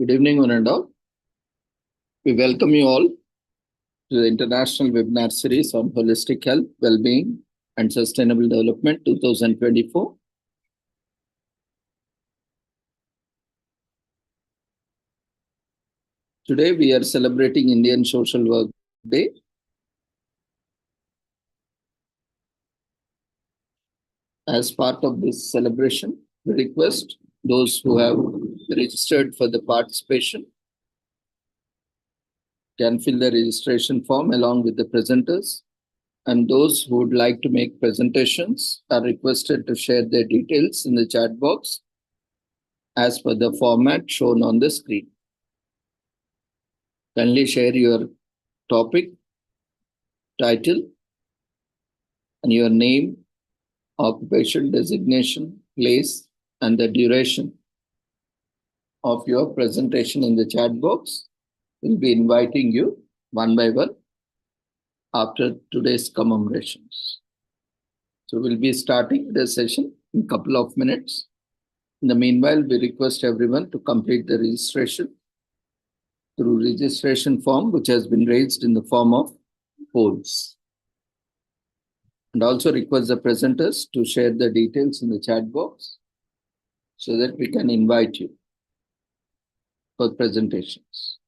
Good evening, one and all. We welcome you all to the International Webinar Series on Holistic Health, Well-being and Sustainable Development 2024. Today we are celebrating Indian Social Work Day. As part of this celebration, we request those who have registered for the participation can fill the registration form along with the presenters, and those who would like to make presentations are requested to share their details in the chat box as per the format shown on the screen. Kindly share your topic, title, and your name, occupation, designation, place, and the duration of your presentation in the chat box. We'll be inviting you one by one after today's commemorations. So we'll be starting the session in a couple of minutes. In the meanwhile, we request everyone to complete the registration through registration form, which has been raised in the form of polls. And also request the presenters to share the details in the chat box so that we can invite you for presentations.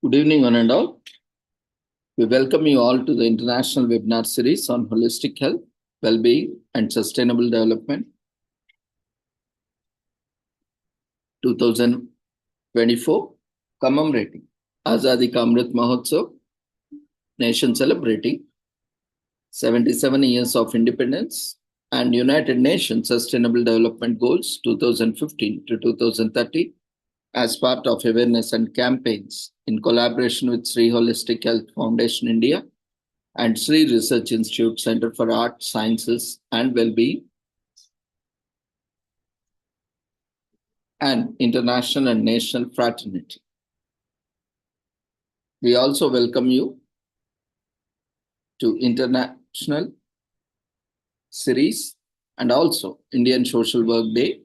Good evening, one and all. We welcome you all to the International Webinar Series on Holistic Health, Well-being and Sustainable Development 2024, commemorating Azadi Ka Amrit Mahotsav, nation celebrating 77 years of independence and United Nations Sustainable Development Goals 2015 to 2030 as part of awareness and campaigns in collaboration with Sri Holistic Health Foundation India and Sri Research Institute Center for Art, Sciences and Wellbeing, and international and national fraternity. We also welcome you to International Series and also Indian Social Work Day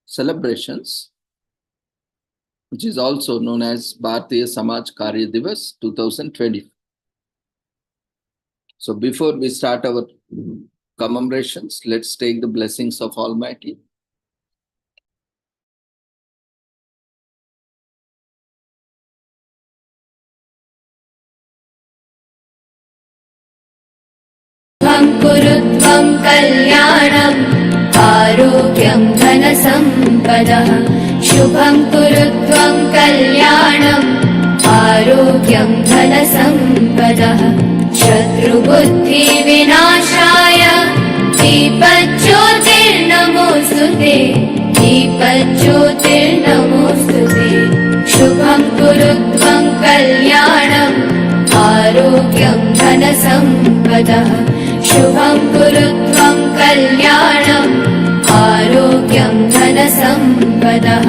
celebrations, which is also known as Bharatiya Samaj Karya Divas 2020. So before we start our commemorations, let's take the blessings of Almighty. कुरुत्वं कल्याणम् आरोग्यं धनसम्पदः शुभं कुरुत्वं कल्याणम् आरोग्यं धनसम्पदः शत्रुबुद्धिविनाशाय दीपज्योतिर्नमोऽस्तुते दीपज्योतिर्नमोऽस्तुते शुभं कुरु त्वं कल्याणम् आरोग्यं धनसम्पदः शुभं कुरु त्वं कल्याणम् आरोग्यं धनसम्पदः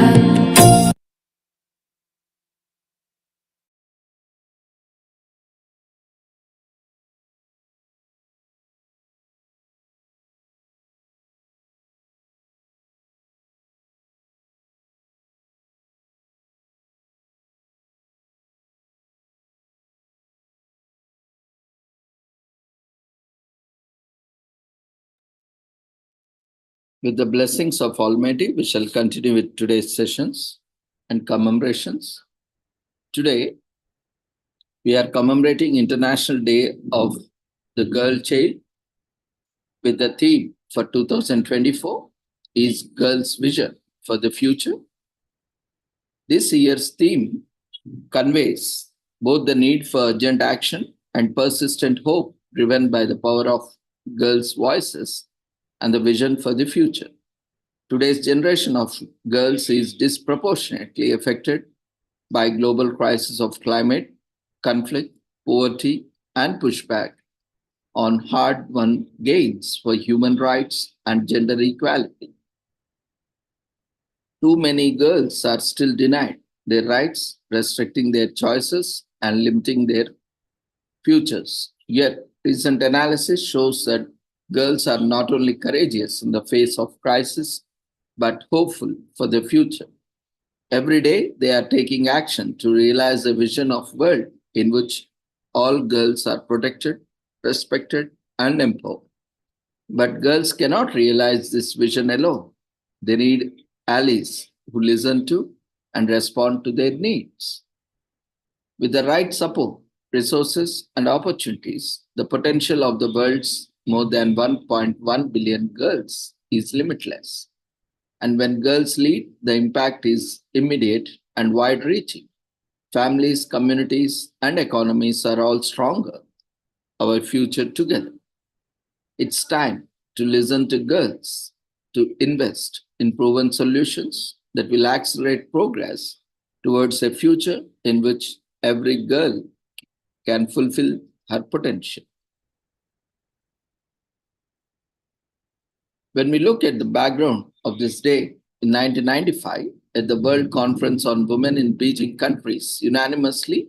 With the blessings of Almighty, we shall continue with today's sessions and commemorations. Today, we are commemorating International Day of the Girl Child with the theme for 2024 is Girls' Vision for the Future. This year's theme conveys both the need for urgent action and persistent hope driven by the power of girls' voices and the vision for the future. Today's generation of girls is disproportionately affected by global crisis of climate, conflict, poverty, and pushback on hard-won gains for human rights and gender equality. Too many girls are still denied their rights, restricting their choices and limiting their futures. Yet, recent analysis shows that girls are not only courageous in the face of crisis, but hopeful for the future. Every day, they are taking action to realize a vision of world in which all girls are protected, respected, and empowered. But girls cannot realize this vision alone. They need allies who listen to and respond to their needs. With the right support, resources, and opportunities, the potential of the world's more than 1.1 billion girls is limitless. And when girls lead, the impact is immediate and wide reaching. Families, communities, and economies are all stronger. Our future together. It's time to listen to girls, to invest in proven solutions that will accelerate progress towards a future in which every girl can fulfill her potential. When we look at the background of this day, in 1995, at the World Conference on Women in Beijing, countries unanimously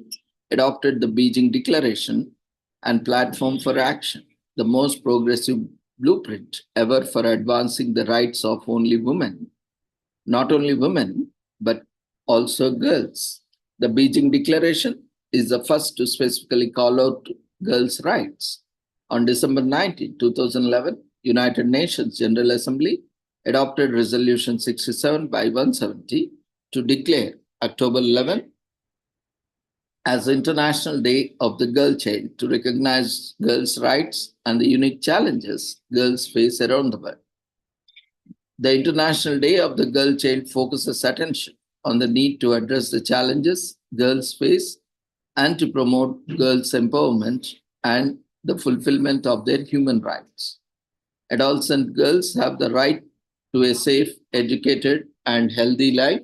adopted the Beijing Declaration and Platform for Action, the most progressive blueprint ever for advancing the rights of only women. Not only women, but also girls. The Beijing Declaration is the first to specifically call out girls' rights. On December 19, 2011, United Nations General Assembly adopted Resolution 67 by 170 to declare October 11 as International Day of the Girl Child to recognize girls' rights and the unique challenges girls face around the world. The International Day of the Girl Child focuses attention on the need to address the challenges girls face and to promote girls' empowerment and the fulfillment of their human rights. Adolescent girls have the right to a safe, educated, and healthy life.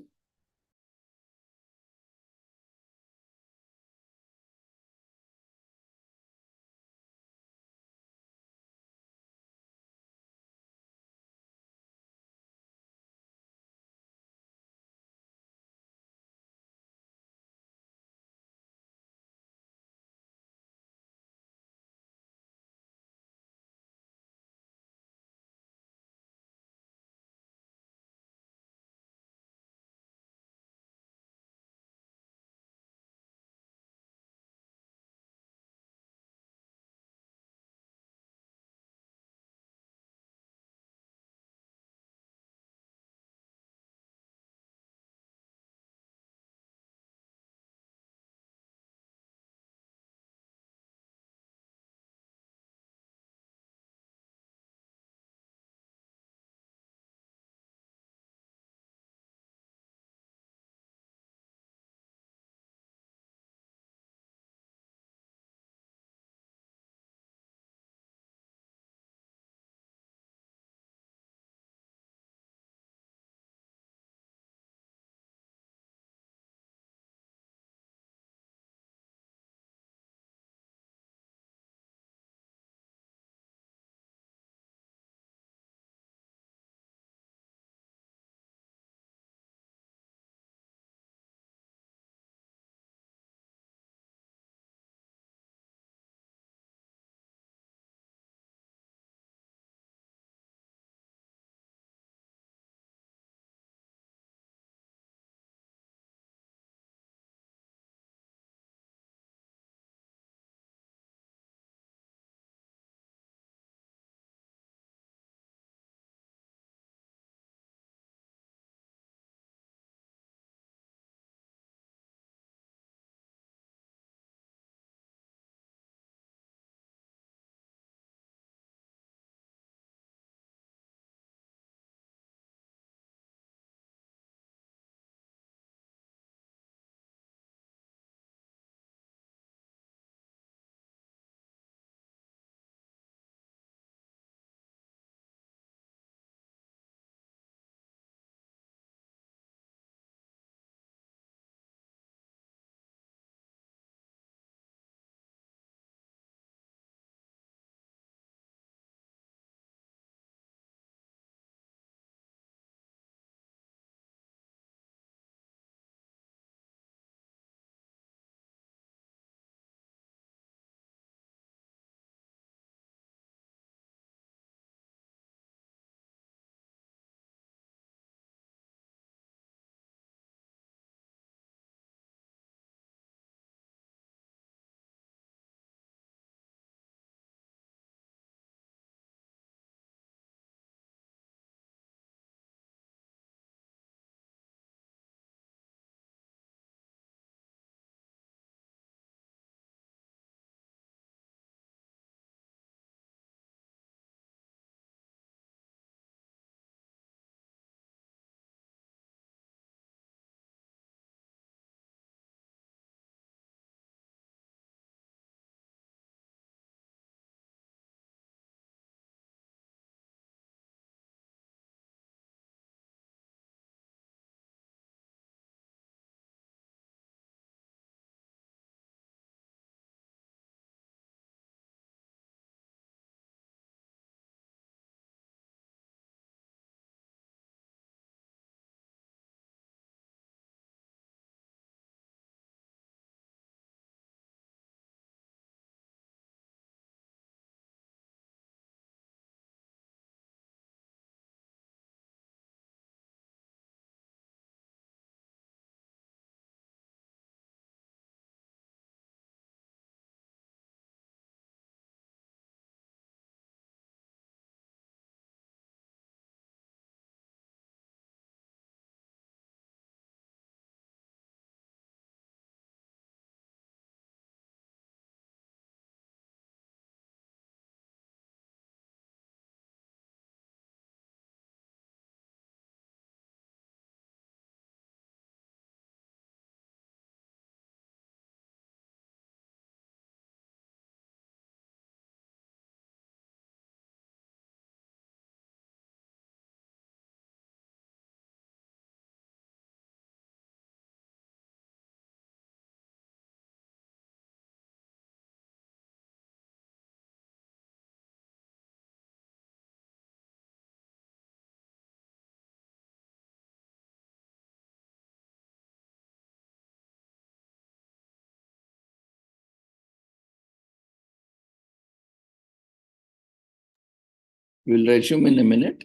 We'll resume in a minute.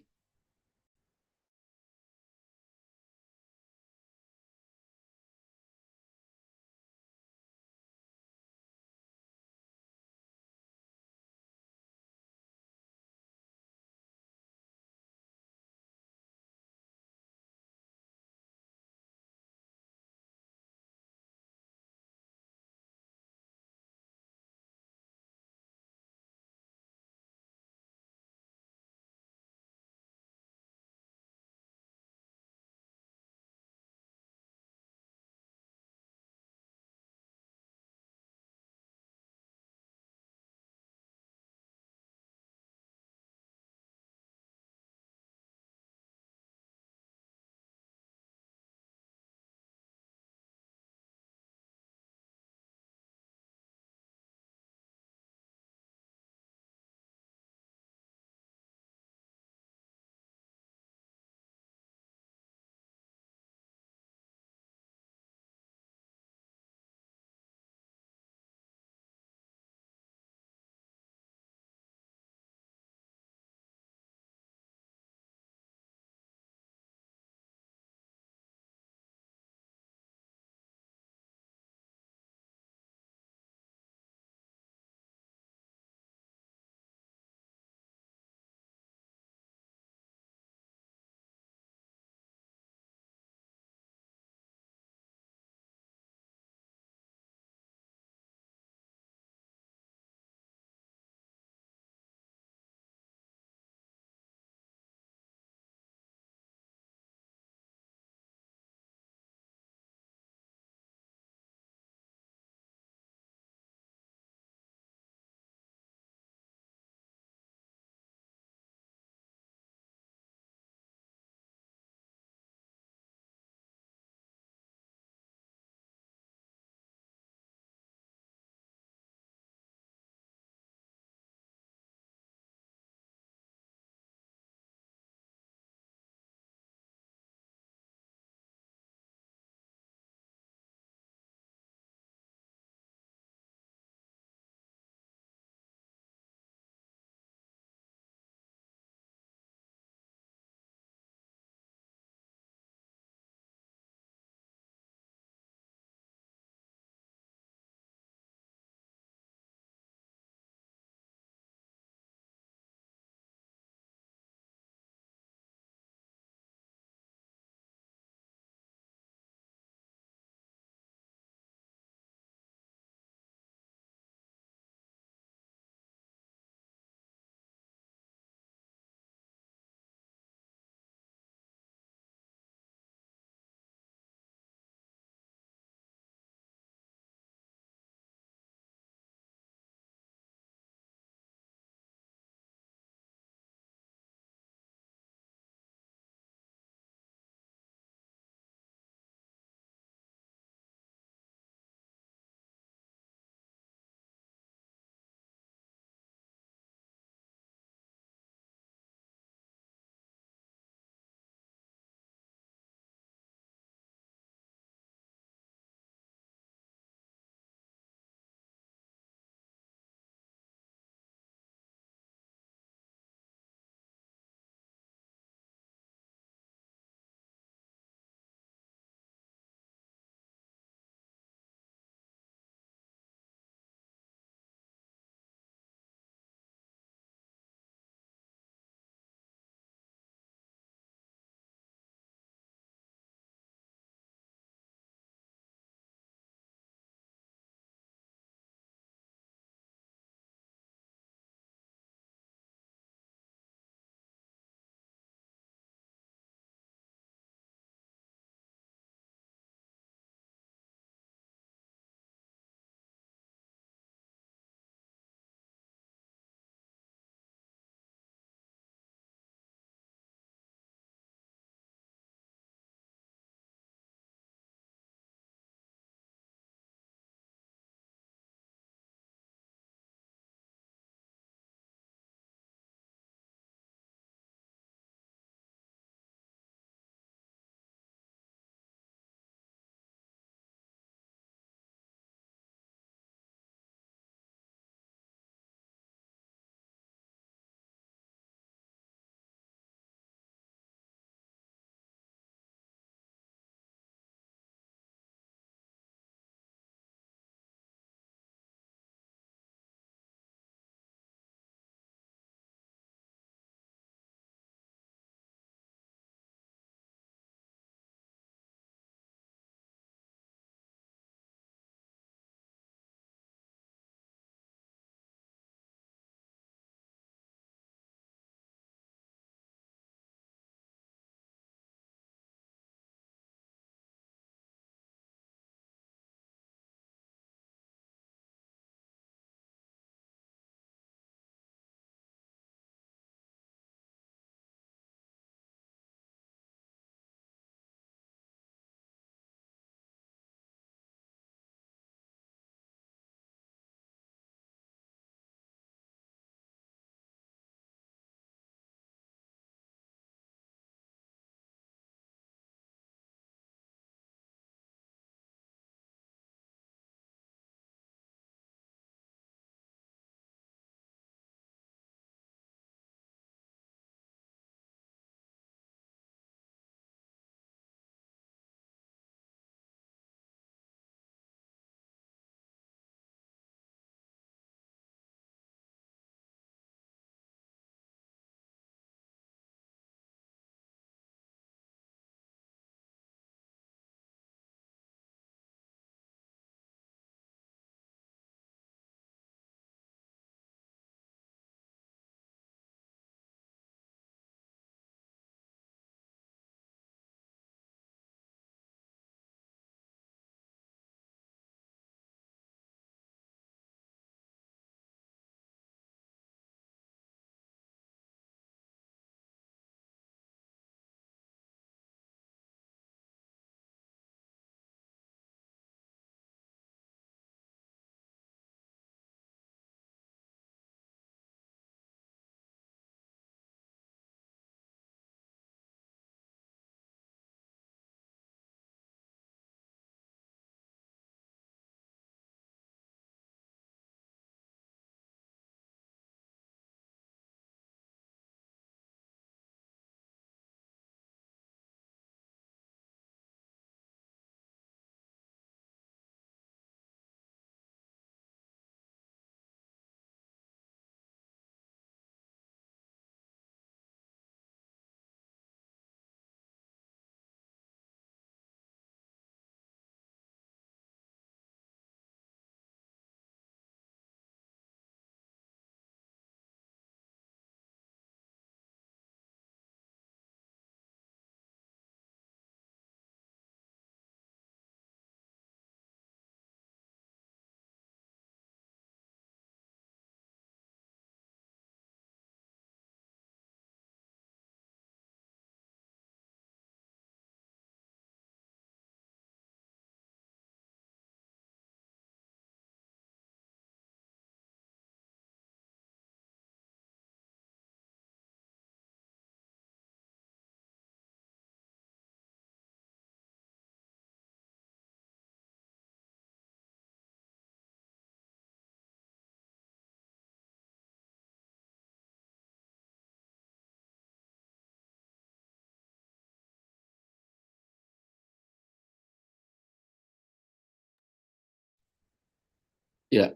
Yeah.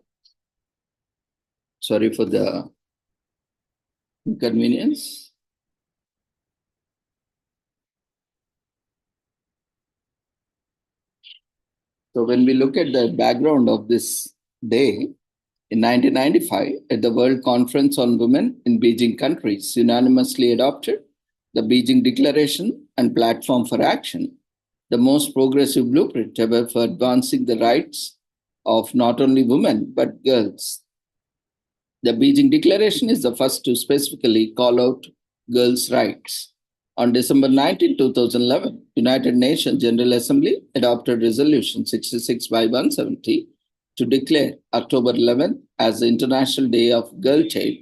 Sorry for the inconvenience. So when we look at the background of this day, in 1995, at the World Conference on Women in Beijing, countries unanimously adopted the Beijing Declaration and Platform for Action, the most progressive blueprint ever for advancing the rights of not only women but girls. The Beijing Declaration is the first to specifically call out girls' rights. On December 19, 2011, United Nations General Assembly adopted Resolution 66 by 170 to declare October 11 as the International Day of Girl Child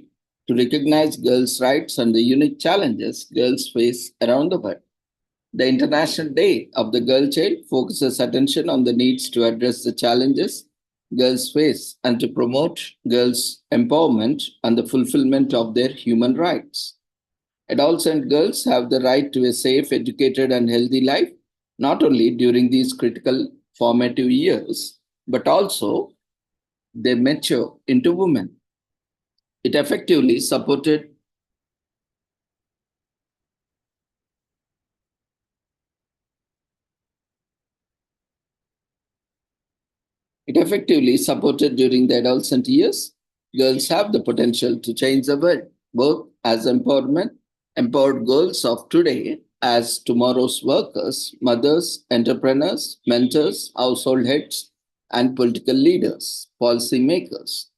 to recognize girls' rights and the unique challenges girls face around the world. The International Day of the Girl Child focuses attention on the needs to address the challenges girls face and to promote girls' empowerment and the fulfillment of their human rights. Adolescent girls have the right to a safe, educated, and healthy life, not only during these critical formative years, but also they mature into women. It effectively supported during the adolescent years. Girls have the potential to change the world, both as empowered girls of today, as tomorrow's workers, mothers, entrepreneurs, mentors, household heads, and political leaders, policy makers.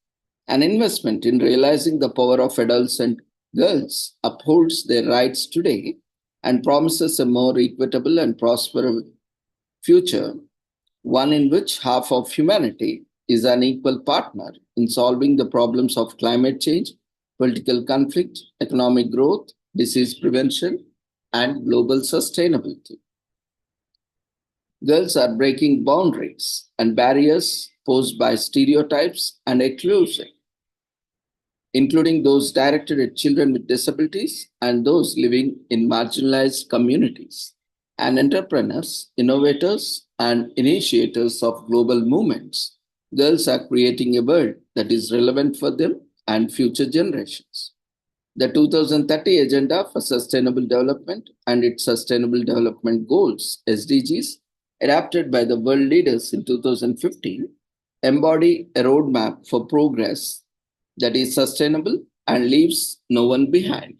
An investment in realizing the power of adolescent girls upholds their rights today and promises a more equitable and prosperous future, one in which half of humanity is an equal partner in solving the problems of climate change, political conflict, economic growth, disease prevention, and global sustainability. Girls are breaking boundaries and barriers posed by stereotypes and exclusion, including those directed at children with disabilities and those living in marginalized communities, and entrepreneurs, innovators, and initiators of global movements. Girls are creating a world that is relevant for them and future generations. The 2030 Agenda for Sustainable Development and its Sustainable Development Goals, SDGs, adopted by the world leaders in 2015, embody a roadmap for progress that is sustainable and leaves no one behind.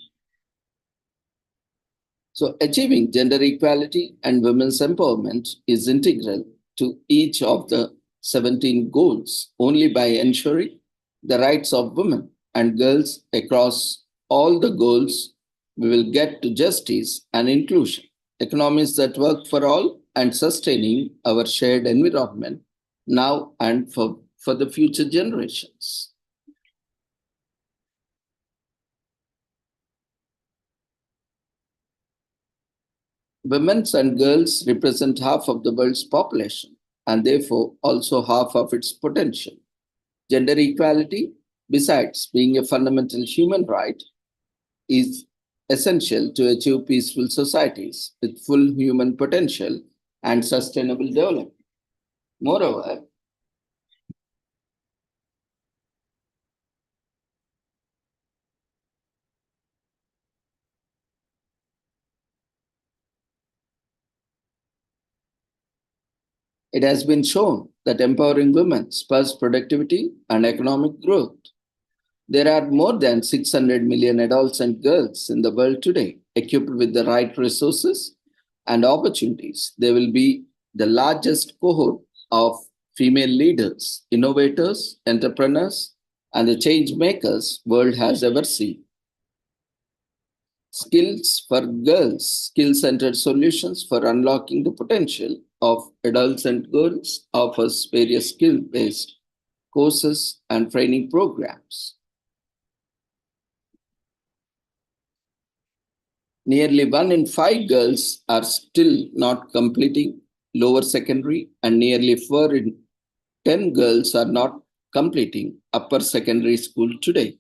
So, achieving gender equality and women's empowerment is integral to each of the 17 goals only by ensuring the rights of women and girls across all the goals. We will get to justice and inclusion, economies that work for all, and sustaining our shared environment now and for the future generations. Women and girls represent half of the world's population and therefore also half of its potential. Gender equality, besides being a fundamental human right, is essential to achieve peaceful societies with full human potential and sustainable development. Moreover, it has been shown that empowering women spurs productivity and economic growth. There are more than 600 million adults and girls in the world today equipped with the right resources and opportunities. They will be the largest cohort of female leaders, innovators, entrepreneurs, and the change makers world has ever seen. Skills for Girls, skill-centered solutions for unlocking the potential of adults and girls offers various skill-based courses and training programs. Nearly 1 in 5 girls are still not completing lower secondary, and nearly 4 in 10 girls are not completing upper secondary school today.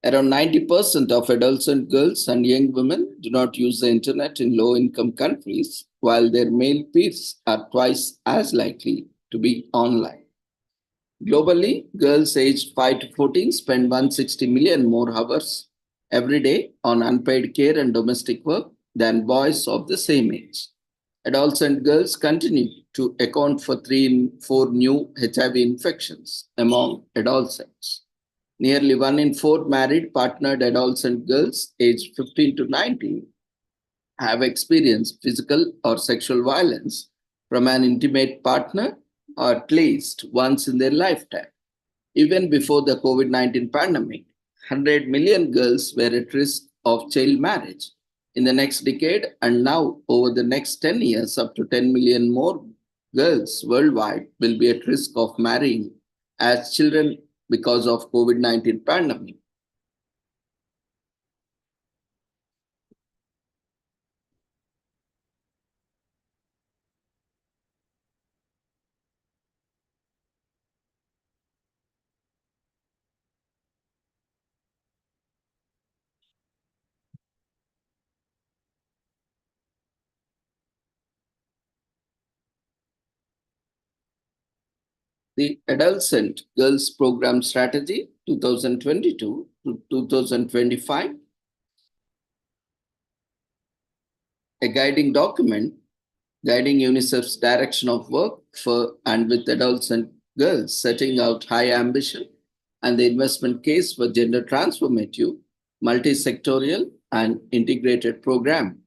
Around 90% of adolescent girls and young women do not use the internet in low income countries, while their male peers are twice as likely to be online. Globally, girls aged 5 to 14 spend 160 million more hours every day on unpaid care and domestic work than boys of the same age. Adolescent girls continue to account for 3 in 4 new HIV infections among adolescents. Nearly 1 in 4 married partnered adolescent girls aged 15 to 19 have experienced physical or sexual violence from an intimate partner or at least once in their lifetime. Even before the COVID 19 pandemic, 100 million girls were at risk of child marriage. In the next decade, and now over the next 10 years, up to 10 million more girls worldwide will be at risk of marrying as children because of COVID-19 pandemic. The Adolescent Girls Program Strategy 2022 to 2025, a guiding document guiding UNICEF's direction of work for and with adolescent girls, setting out high ambition and the investment case for gender transformative, multi-sectorial, and integrated program.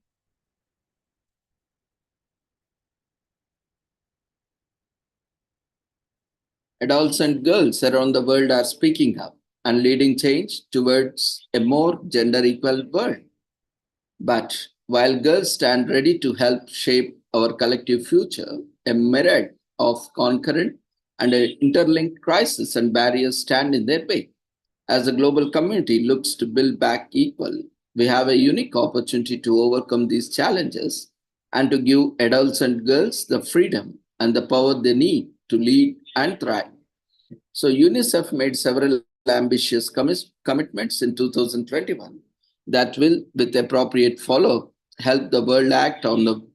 Adolescent girls around the world are speaking up and leading change towards a more gender equal world. But while girls stand ready to help shape our collective future, a myriad of concurrent and interlinked crises and barriers stand in their way. As the global community looks to build back equal, we have a unique opportunity to overcome these challenges and to give adolescent girls the freedom and the power they need to lead and thrive. So UNICEF made several ambitious commitments in 2021 that will, with appropriate follow-up, help the world act on the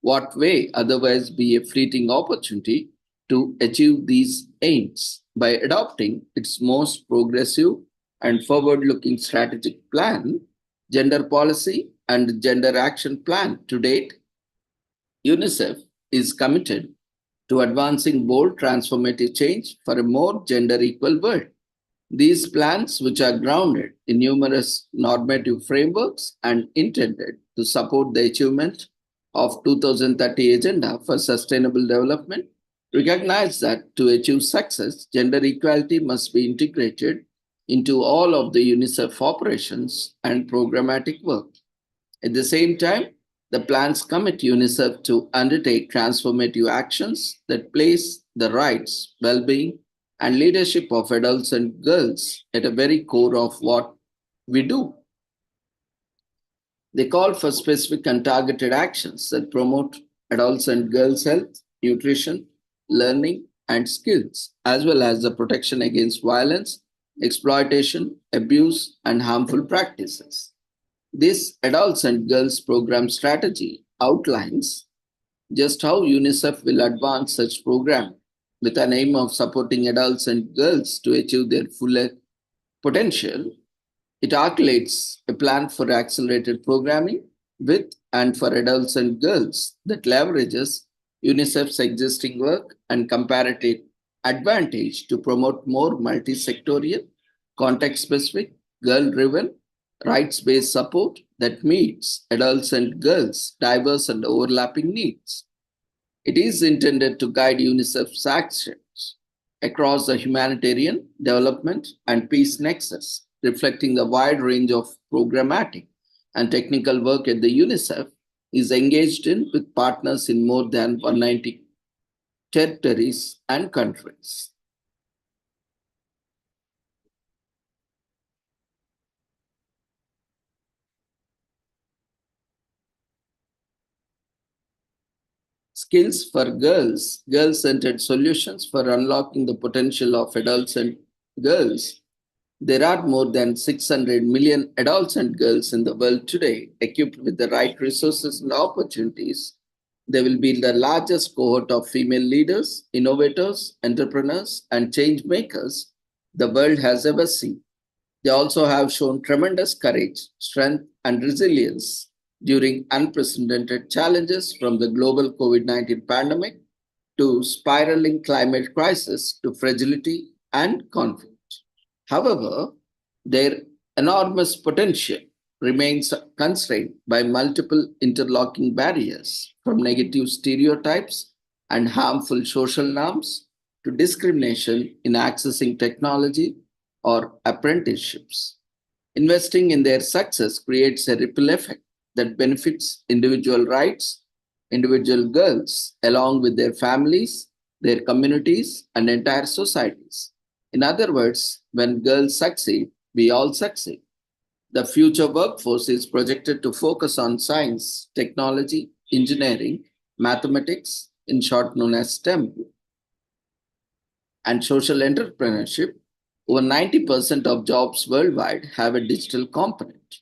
what way otherwise be a fleeting opportunity to achieve these aims by adopting its most progressive and forward-looking strategic plan, gender policy, and gender action plan to date. UNICEF is committed to advancing bold transformative change for a more gender equal world. These plans, which are grounded in numerous normative frameworks and intended to support the achievement of 2030 Agenda for Sustainable Development, recognize that to achieve success, gender equality must be integrated into all of the UNICEF operations and programmatic work. At the same time, the plans commit UNICEF to undertake transformative actions that place the rights, well being, and leadership of adults and girls at the very core of what we do. They call for specific and targeted actions that promote adults and girls' health, nutrition, learning, and skills, as well as the protection against violence, exploitation, abuse, and harmful practices. This Adults and Girls Program strategy outlines just how UNICEF will advance such program with an aim of supporting adults and girls to achieve their full potential. It articulates a plan for accelerated programming with and for adults and girls that leverages UNICEF's existing work and comparative advantage to promote more multi-sectorial, context-specific, girl-driven, rights-based support that meets adults and girls' diverse and overlapping needs. It is intended to guide UNICEF's actions across the humanitarian, development, and peace nexus, reflecting the wide range of programmatic and technical work at the UNICEF is engaged in with partners in more than 190 territories and countries. Skills for girls, girl centered solutions for unlocking the potential of adults and girls. There are more than 600 million adults and girls in the world today equipped with the right resources and opportunities They will be the largest cohort of female leaders, innovators, entrepreneurs, and change makers the world has ever seen. They also have shown tremendous courage, strength, and resilience during unprecedented challenges from the global COVID 19 pandemic to spiraling climate crisis to fragility and conflict. However, their enormous potential remains constrained by multiple interlocking barriers, from negative stereotypes and harmful social norms to discrimination in accessing technology or apprenticeships. Investing in their success creates a ripple effect that benefits individual rights, individual girls, along with their families, their communities, and entire societies. In other words, when girls succeed, we all succeed. The future workforce is projected to focus on science, technology, engineering, mathematics, in short known as STEM, and social entrepreneurship. Over 90% of jobs worldwide have a digital component,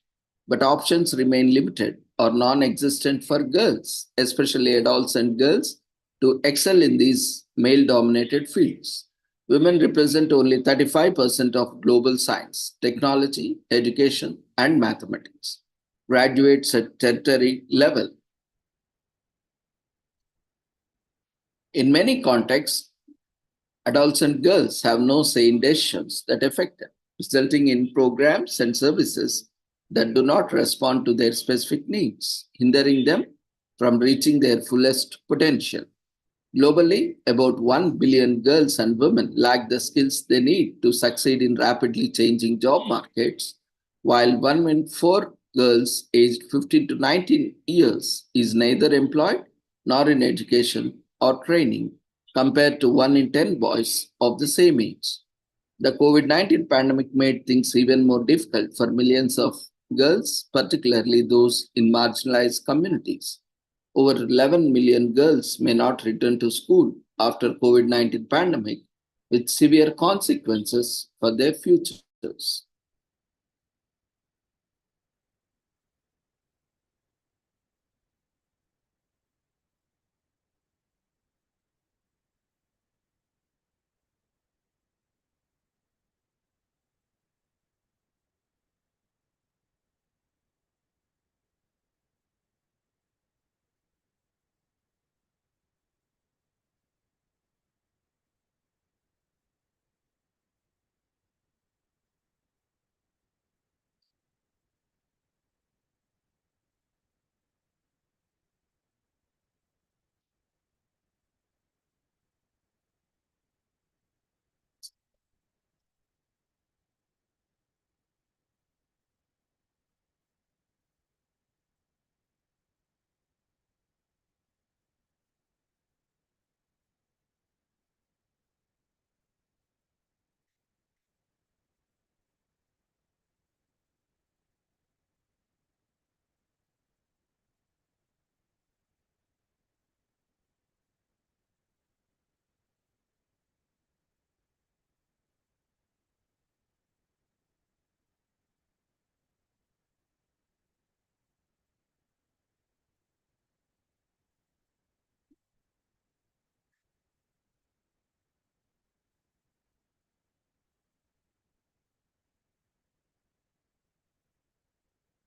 but options remain limited or non existent for girls, especially adolescent girls, to excel in these male dominated fields. Women represent only 35% of global science, technology, education, and mathematics. Graduates at tertiary level. In many contexts, adolescent girls have no say in decisions that affect them, resulting in programs and services that do not respond to their specific needs, hindering them from reaching their fullest potential. Globally, about 1 billion girls and women lack the skills they need to succeed in rapidly changing job markets, while 1 in 4 girls aged 15 to 19 years is neither employed nor in education or training, compared to 1 in 10 boys of the same age. The COVID 19 pandemic made things even more difficult for millions of girls, particularly those in marginalized communities. Over 11 million girls may not return to school after COVID 19 pandemic, with severe consequences for their futures.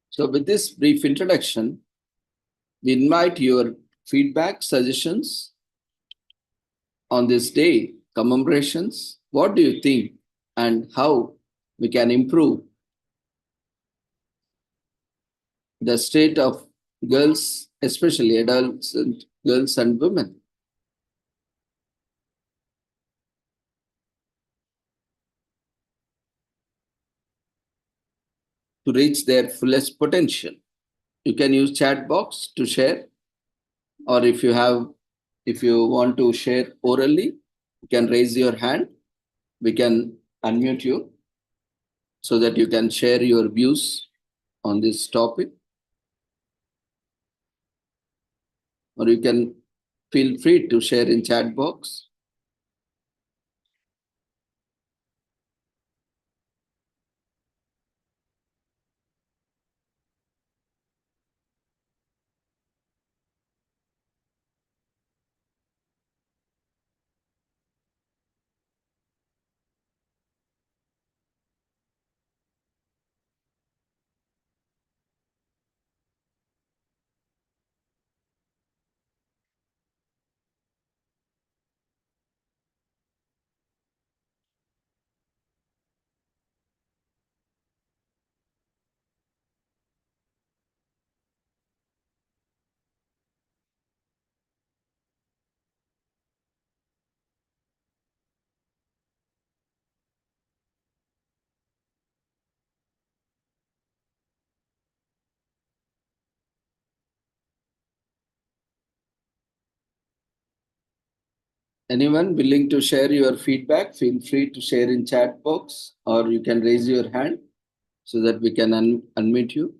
So, with this brief introduction, we invite your feedback, suggestions on this day, commemorations. What do you think and how we can improve the state of girls, especially adults and girls and women? To reach their fullest potential. You can use chat box to share, or if you want to share orally, you can raise your hand. We can unmute you so that you can share your views on this topic, or you can feel free to share in chat box. Anyone willing to share your feedback, feel free to share in chat box or you can raise your hand so that we can unmute you.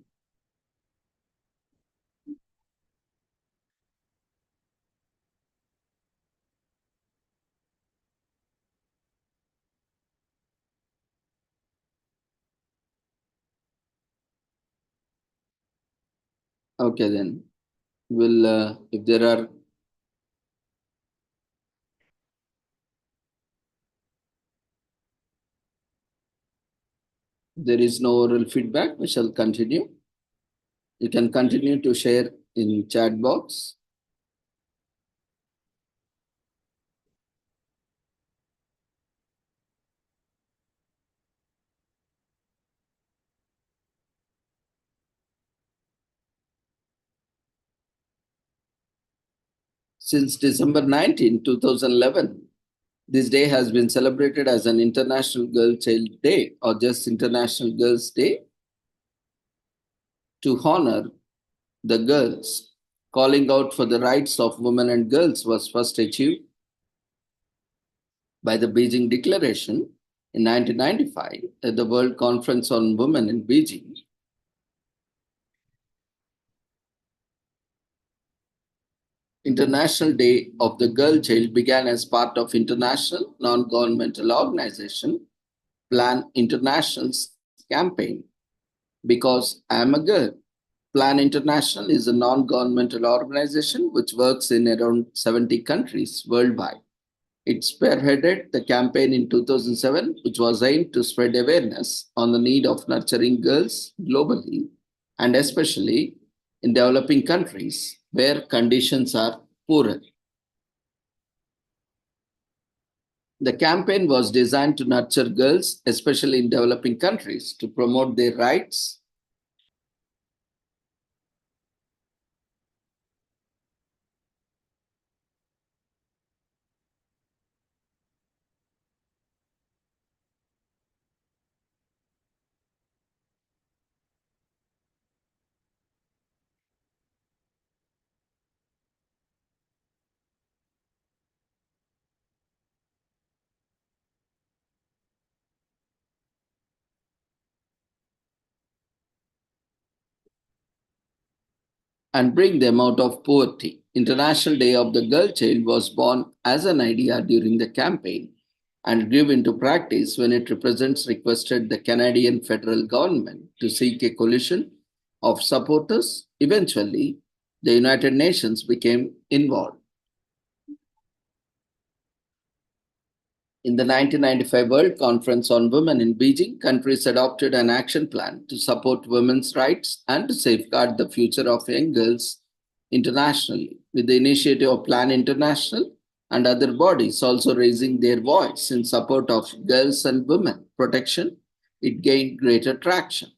Okay, then if there is no oral feedback, we shall continue. You can continue to share in chat box. Since December 19, 2011, this day has been celebrated as an International Girl Child Day or just International Girls Day to honor the girls. Calling out for the rights of women and girls was first achieved by the Beijing Declaration in 1995 at the World Conference on Women in Beijing. International Day of the Girl Child began as part of international non-governmental organization Plan International's campaign Because I Am a Girl. Plan International is a non-governmental organization which works in around 70 countries worldwide. It spearheaded the campaign in 2007, which was aimed to spread awareness on the need of nurturing girls globally and especially in developing countries where conditions are poorer. The campaign was designed to nurture girls, especially in developing countries, to promote their rights and bring them out of poverty. International Day of the Girl Child was born as an idea during the campaign and grew into practice when it requested the Canadian federal government to seek a coalition of supporters. Eventually, the United Nations became involved. In the 1995 World Conference on Women in Beijing, countries adopted an action plan to support women's rights and to safeguard the future of young girls internationally. With the initiative of Plan International and other bodies also raising their voice in support of girls and women protection, it gained greater traction.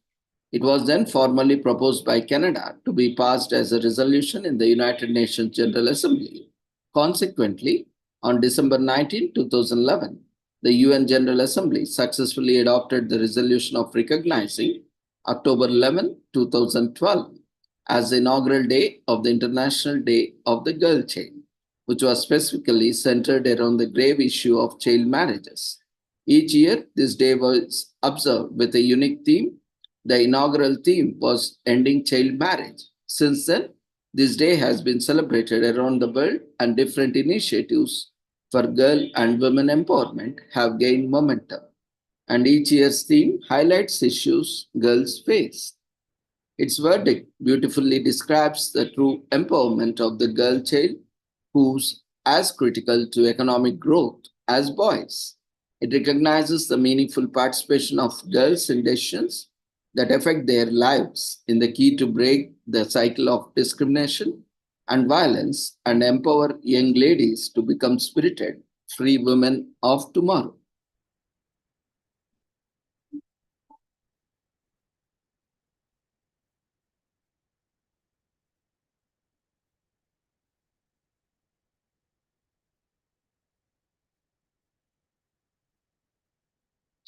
It was then formally proposed by Canada to be passed as a resolution in the United Nations General Assembly. Consequently, on December 19, 2011, the UN General Assembly successfully adopted the resolution of recognizing October 11, 2012 as the inaugural day of the International Day of the Girl Child, which was specifically centered around the grave issue of child marriages. Each year, this day was observed with a unique theme. The inaugural theme was Ending Child Marriage. Since then, this day has been celebrated around the world and different initiatives for girl and women empowerment have gained momentum. And each year's theme highlights issues girls face. Its verdict beautifully describes the true empowerment of the girl child, who's as critical to economic growth as boys. It recognizes the meaningful participation of girls in decisions that affect their lives in the key to break the cycle of discrimination and violence and empower young ladies to become spirited, free women of tomorrow.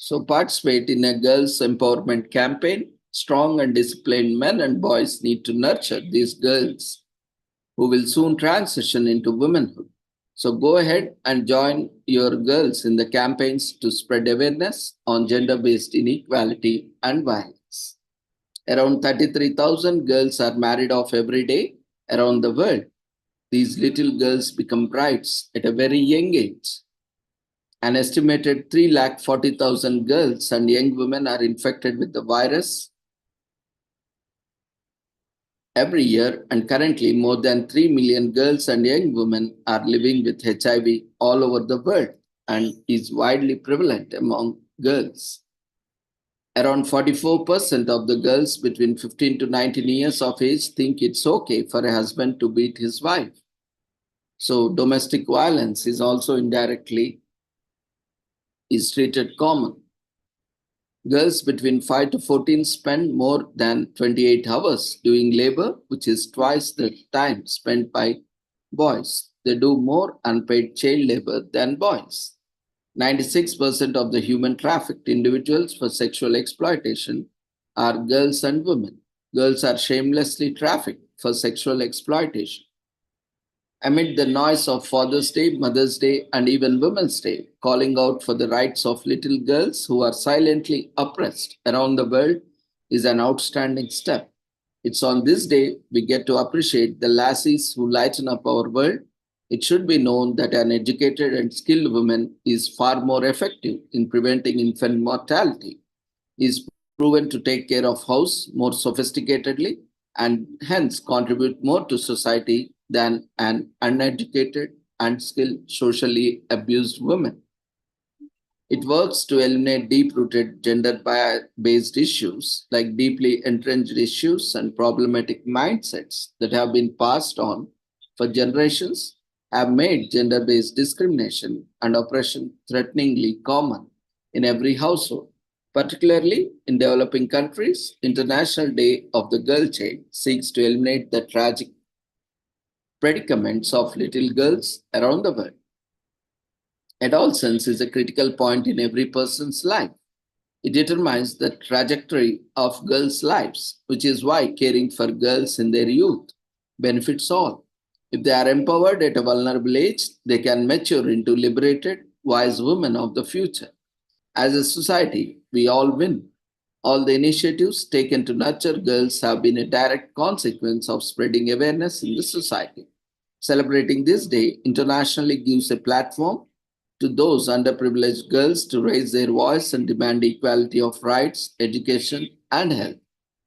So participate in a girls' empowerment campaign. Strong and disciplined men and boys need to nurture these girls who will soon transition into womanhood. So go ahead and join your girls in the campaigns to spread awareness on gender-based inequality and violence. Around 33,000 girls are married off every day around the world. These little girls become brides at a very young age. An estimated 340,000 girls and young women are infected with the virus every year, and currently more than 3 million girls and young women are living with HIV all over the world and is widely prevalent among girls. Around 44% of the girls between 15 to 19 years of age think it's okay for a husband to beat his wife. So domestic violence is also indirectly is treated common. Girls between 5 to 14 spend more than 28 hours doing labor, which is twice the time spent by boys. They do more unpaid child labor than boys. 96% of the human trafficked individuals for sexual exploitation are girls and women. Girls are shamelessly trafficked for sexual exploitation. Amid the noise of Father's Day, Mother's Day, and even Women's Day, calling out for the rights of little girls who are silently oppressed around the world is an outstanding step. It's on this day we get to appreciate the lassies who lighten up our world. It should be known that an educated and skilled woman is far more effective in preventing infant mortality, is proven to take care of house more sophisticatedly, and hence contribute more to society than an uneducated, unskilled, socially abused woman. It works to eliminate deep rooted gender based issues like deeply entrenched issues and problematic mindsets that have been passed on for generations, have made gender based discrimination and oppression threateningly common in every household. Particularly in developing countries, International Day of the Girl Child seeks to eliminate the tragic predicaments of little girls around the world. Adolescence is a critical point in every person's life. It determines the trajectory of girls' lives, which is why caring for girls in their youth benefits all. If they are empowered at a vulnerable age, they can mature into liberated, wise women of the future. As a society, we all win. All the initiatives taken to nurture girls have been a direct consequence of spreading awareness in the society. Celebrating this day internationally gives a platform to those underprivileged girls to raise their voice and demand equality of rights, education, and health.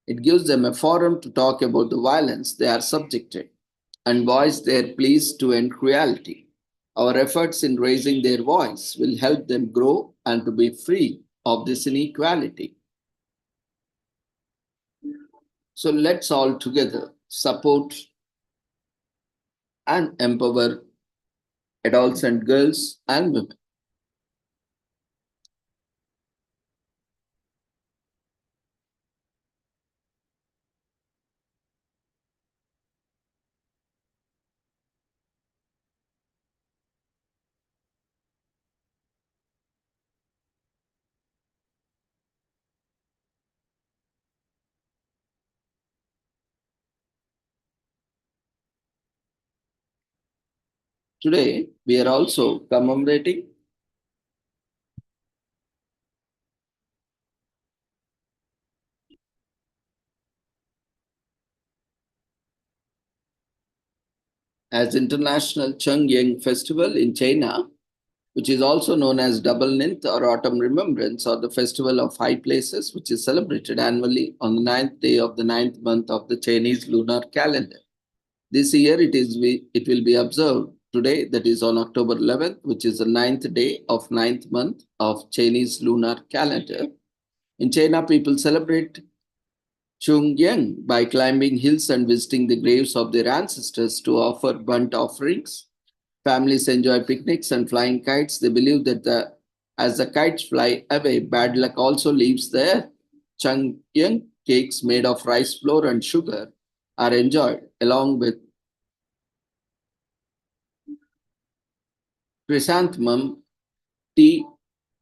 It gives them a forum to talk about the violence they are subjected and voice their pleas to end cruelty. Our efforts in raising their voice will help them grow and to be free of this inequality. So let's all together support and empower adolescent girls and women. Today, we are also commemorating as International Chongyang Festival in China, which is also known as Double Ninth or Autumn Remembrance or the Festival of High Places, which is celebrated annually on the ninth day of the ninth month of the Chinese lunar calendar. This year it will be observed today, that is on October 11th, which is the ninth day of ninth month of Chinese lunar calendar. In China, people celebrate Chongyang by climbing hills and visiting the graves of their ancestors to offer burnt offerings. Families enjoy picnics and flying kites. They believe that as the kites fly away, bad luck also leaves the earth. Chongyang cakes made of rice flour and sugar are enjoyed along with chrysanthemum tea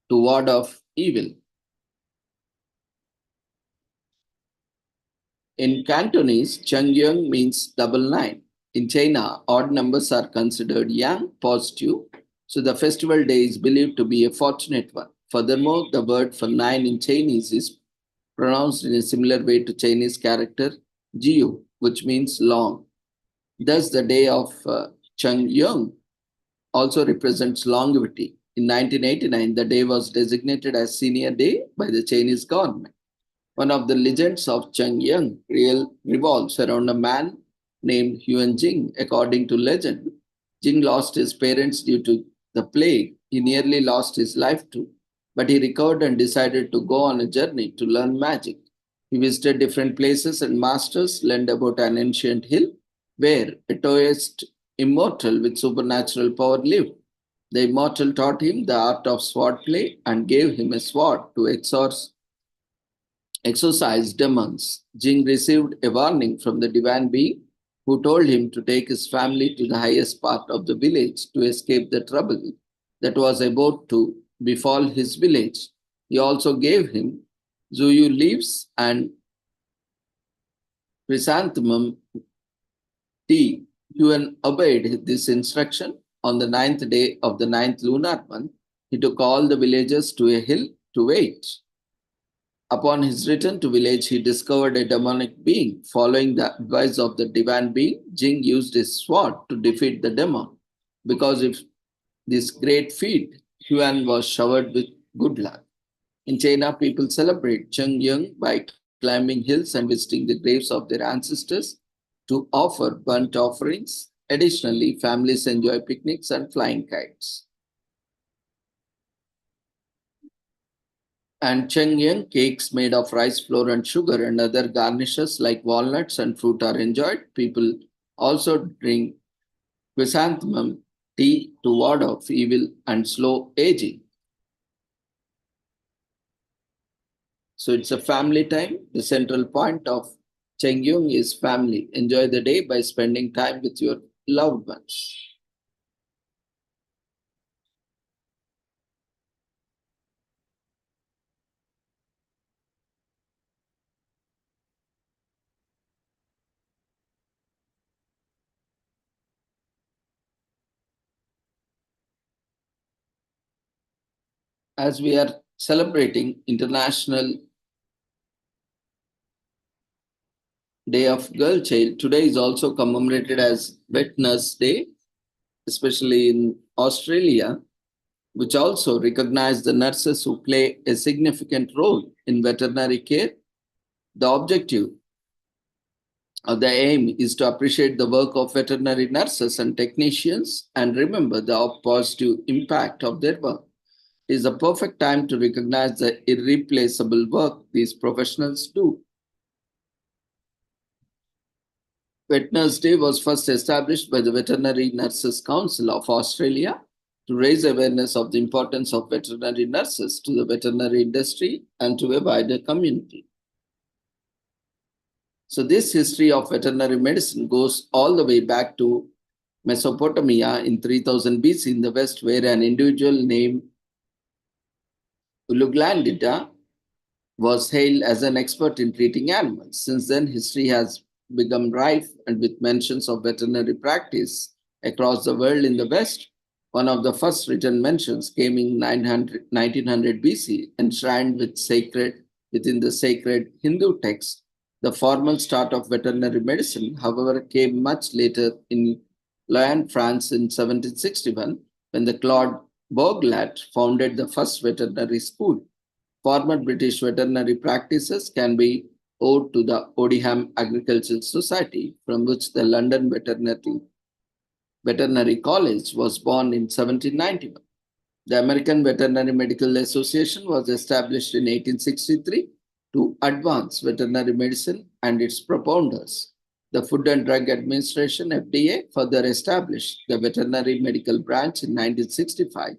to ward off evil. In Cantonese, Chongyang means double nine. In China, odd numbers are considered yang, positive, so the festival day is believed to be a fortunate one. Furthermore, the word for nine in Chinese is pronounced in a similar way to Chinese character jiu, which means long. Thus, the day of Cheng Yung also represents longevity. In 1989, the day was designated as Senior Day by the Chinese government. One of the legends of Cheng Yang revolves around a man named Huan Jing. According to legend, Jing lost his parents due to the plague. He nearly lost his life too, but he recovered and decided to go on a journey to learn magic. He visited different places and masters, learned about an ancient hill where a Taoist immortal with supernatural power lived. The immortal taught him the art of swordplay and gave him a sword to exorcise demons. Jing received a warning from the divine being who told him to take his family to the highest part of the village to escape the trouble that was about to befall his village. He also gave him Zuyu leaves and chrysanthemum tea. Yuan obeyed this instruction. On the ninth day of the ninth lunar month, he took all the villagers to a hill to wait. Upon his return to village, he discovered a demonic being. Following the advice of the divine being, Jing used his sword to defeat the demon. Because of this great feat, Huan was showered with good luck. In China, people celebrate Cheng Yung by climbing hills and visiting the graves of their ancestors to offer burnt offerings. Additionally, families enjoy picnics and flying kites. And Chengyang cakes made of rice flour and sugar and other garnishes like walnuts and fruit are enjoyed. People also drink chrysanthemum tea to ward off evil and slow aging. So it's a family time. The central point of Chengyung is family. Enjoy the day by spending time with your loved ones. As we are celebrating International Day of Girl Child, today is also commemorated as Wet Nurse Day, especially in Australia, which also recognize the nurses who play a significant role in veterinary care. The objective or the aim is to appreciate the work of veterinary nurses and technicians and remember the positive impact of their work. It is a perfect time to recognize the irreplaceable work these professionals do. Vet Nurse Day was first established by the Veterinary Nurses Council of Australia to raise awareness of the importance of veterinary nurses to the veterinary industry and to a wider community. So this history of veterinary medicine goes all the way back to Mesopotamia in 3000 BC in the West, where an individual named Uluglandita was hailed as an expert in treating animals. Since then, history has become rife and with mentions of veterinary practice across the world in the West. One of the first written mentions came in 1900 BC, enshrined within the sacred Hindu text. The formal start of veterinary medicine, however, came much later in Lyon, France in 1761, when the Claude Bourglat founded the first veterinary school. Former British veterinary practices can be owed to the Odiham Agricultural Society, from which the London Veterinary College was born in 1791. The American Veterinary Medical Association was established in 1863 to advance veterinary medicine and its propounders. The Food and Drug Administration, FDA, further established the veterinary medical branch in 1965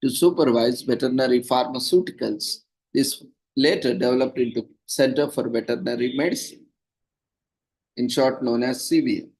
to supervise veterinary pharmaceuticals. This later developed into Center for Veterinary Medicine, in short known as CVM.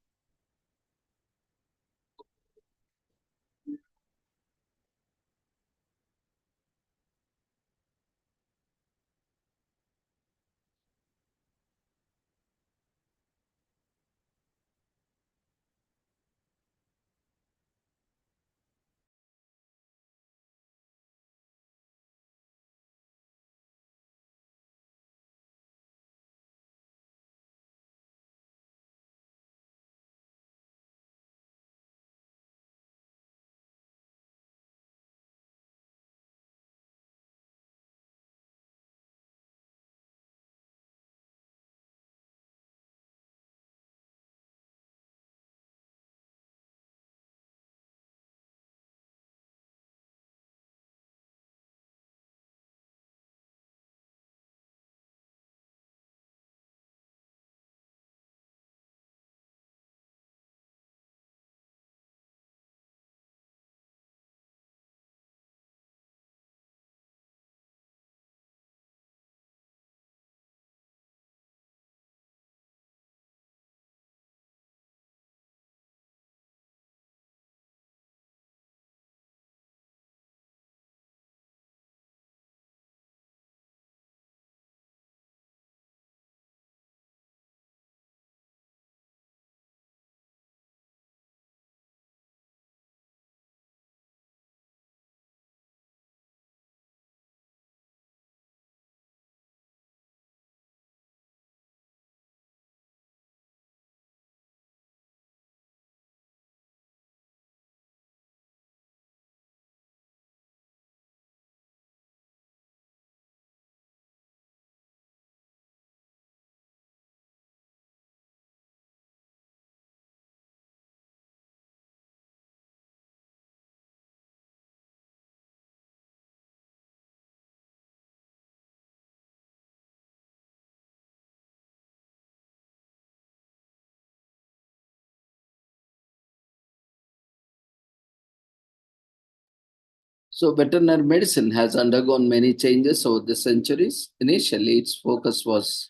So veterinary medicine has undergone many changes over the centuries. Initially, its focus was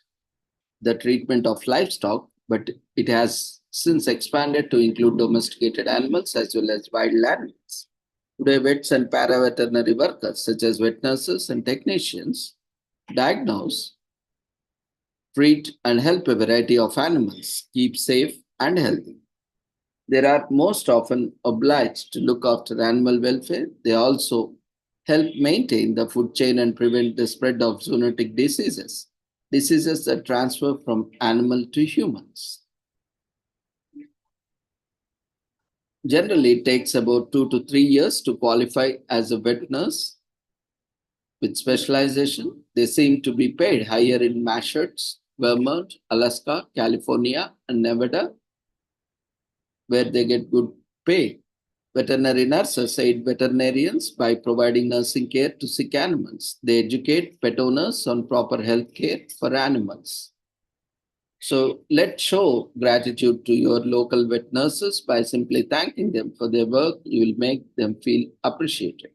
the treatment of livestock, but it has since expanded to include domesticated animals as well as wild animals. Today, vets and paraveterinary workers, such as vet nurses and technicians, diagnose, treat, and help a variety of animals keep safe and healthy. They are most often obliged to look after animal welfare. They also help maintain the food chain and prevent the spread of zoonotic diseases that transfer from animal to humans. Generally, it takes about 2 to 3 years to qualify as a vet nurse with specialization. They seem to be paid higher in Massachusetts, Vermont, Alaska, California, and Nevada, where they get good pay. Veterinary nurses aid veterinarians by providing nursing care to sick animals. They educate pet owners on proper health care for animals. So let's show gratitude to your local vet nurses by simply thanking them for their work. You will make them feel appreciated.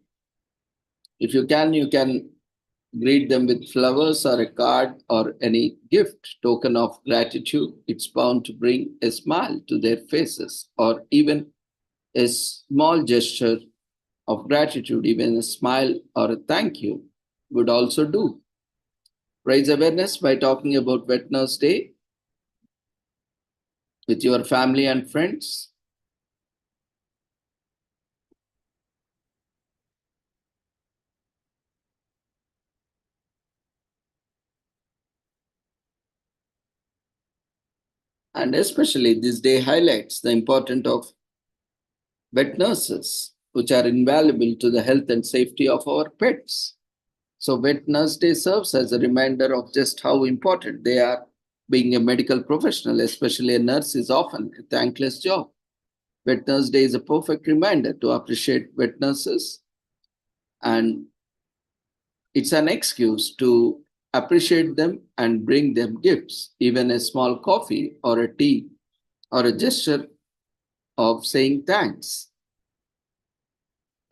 If you can greet them with flowers or a card or any gift, token of gratitude. It's bound to bring a smile to their faces, or even a small gesture of gratitude, even a smile or a thank you would also do. Raise awareness by talking about Vet Nurse Day with your family and friends. And especially this day highlights the importance of vet nurses, which are invaluable to the health and safety of our pets. So, Vet Nurse Day serves as a reminder of just how important they are. Being a medical professional, especially a nurse, is often a thankless job. Vet Nurse Day is a perfect reminder to appreciate vet nurses, and it's an excuse to appreciate them and bring them gifts, even a small coffee or a tea or a gesture of saying thanks,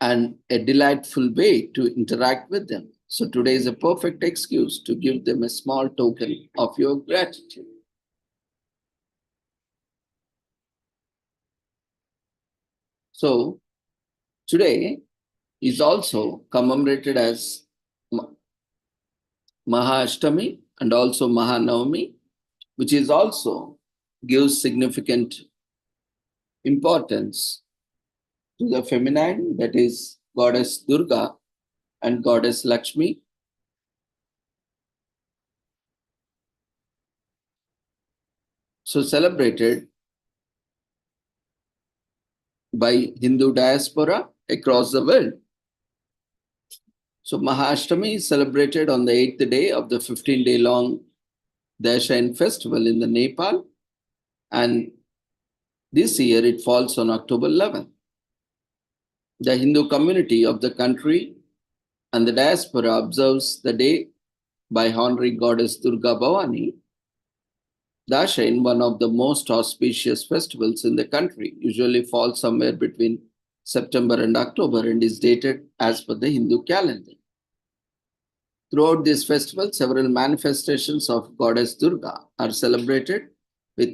and a delightful way to interact with them. So today is a perfect excuse to give them a small token of your gratitude. So today is also commemorated as Mahaashtami and also Mahanavami, which is also gives significant importance to the feminine, that is goddess Durga and goddess Lakshmi. So celebrated by Hindu diaspora across the world. So Mahaashtami is celebrated on the 8th day of the 15-day long Dashain festival in the Nepal, and this year it falls on October 11th. The Hindu community of the country and the diaspora observes the day by honoring goddess Durga Bhavani. Dashain, one of the most auspicious festivals in the country, usually falls somewhere between September and October and is dated as per the Hindu calendar. Throughout this festival, several manifestations of goddess Durga are celebrated, with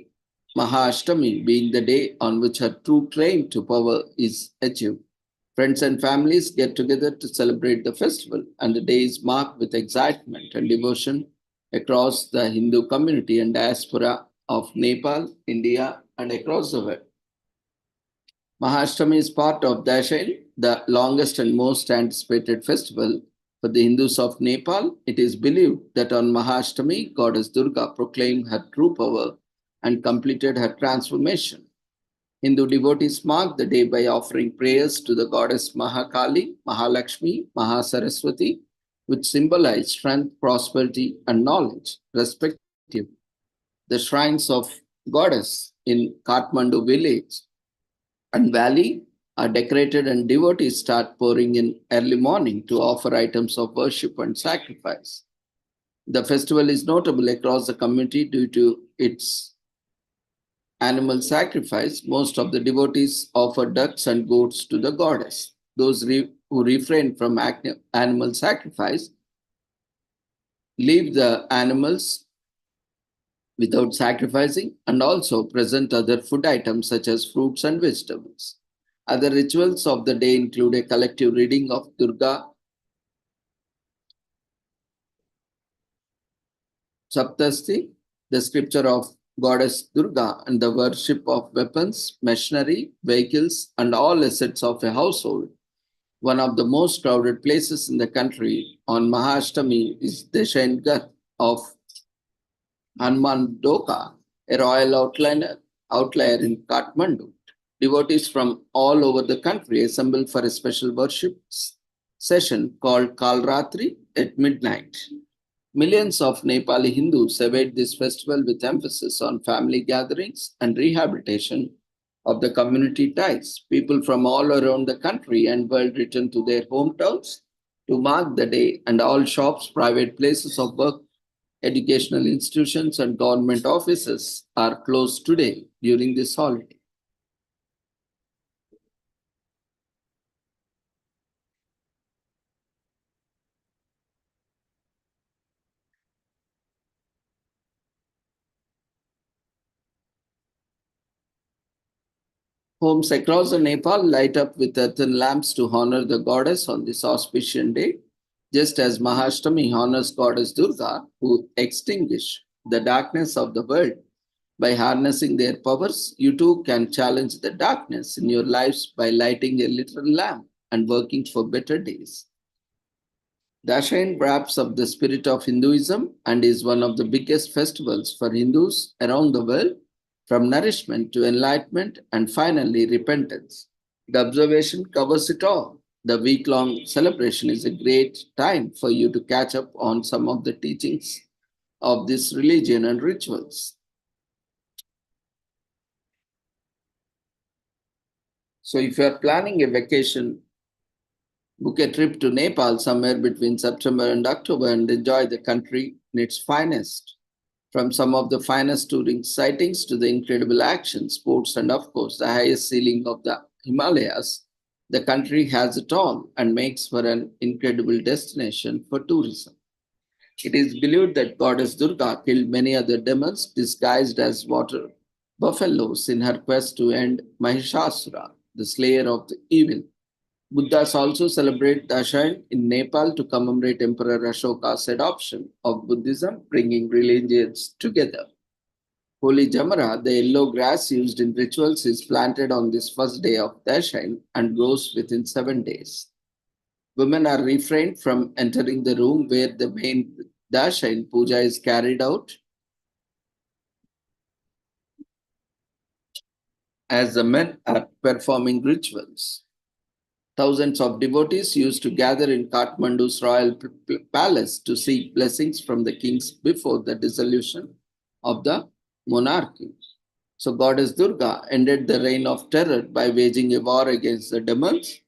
Mahaashtami being the day on which her true claim to power is achieved. Friends and families get together to celebrate the festival, and the day is marked with excitement and devotion across the Hindu community and diaspora of Nepal, India, and across the world. Mahaashtami is part of Dashain, the longest and most anticipated festival for the Hindus of Nepal. It is believed that on Mahaashtami, goddess Durga proclaimed her true power and completed her transformation. Hindu devotees mark the day by offering prayers to the goddess Mahakali, Mahalakshmi, Mahasaraswati, which symbolize strength, prosperity, and knowledge, respectively. The shrines of goddess in Kathmandu village and valley are decorated, and devotees start pouring in early morning to offer items of worship and sacrifice. The festival is notable across the community due to its animal sacrifice. Most of the devotees offer ducks and goats to the goddess. Those who refrain from animal sacrifice leave the animals without sacrificing and also present other food items such as fruits and vegetables. Other rituals of the day include a collective reading of Durga Saptasti, the scripture of Goddess Durga, and the worship of weapons, machinery, vehicles, and all assets of a household. One of the most crowded places in the country on Mahashtami is Deshaingarh of Hanuman Doka, a royal outlier in Kathmandu. Devotees from all over the country assemble for a special worship session called Kalratri at midnight. Millions of Nepali Hindus await this festival with emphasis on family gatherings and rehabilitation of the community ties. People from all around the country and world return to their hometowns to mark the day, and all shops, private places of work, educational institutions, and government offices are closed today during this holiday. Homes across the Nepal light up with earthen lamps to honor the goddess on this auspicious day, just as Mahashtami honors goddess Durga, who extinguish the darkness of the world. By harnessing their powers, you too can challenge the darkness in your lives by lighting a little lamp and working for better days. Dashain wraps up the spirit of Hinduism and is one of the biggest festivals for Hindus around the world, from nourishment to enlightenment and finally repentance. The observation covers it all. The week long celebration is a great time for you to catch up on some of the teachings of this religion and rituals. So, if you are planning a vacation, book a trip to Nepal somewhere between September and October and enjoy the country in its finest. From some of the finest touring sightings to the incredible action, sports, and of course, the highest ceiling of the Himalayas, the country has it all and makes for an incredible destination for tourism. It is believed that goddess Durga killed many other demons disguised as water buffaloes in her quest to end Mahishasura, the slayer of the evil. Buddhas also celebrate Dashain in Nepal to commemorate Emperor Ashoka's adoption of Buddhism, bringing religions together. Holy Jamara, the yellow grass used in rituals, is planted on this first day of Dashain and grows within 7 days. Women are refrained from entering the room where the main Dashain puja is carried out, as the men are performing rituals. Thousands of devotees used to gather in Kathmandu's royal palace to seek blessings from the kings before the dissolution of the monarchy. So, Goddess Durga ended the reign of terror by waging a war against the demons.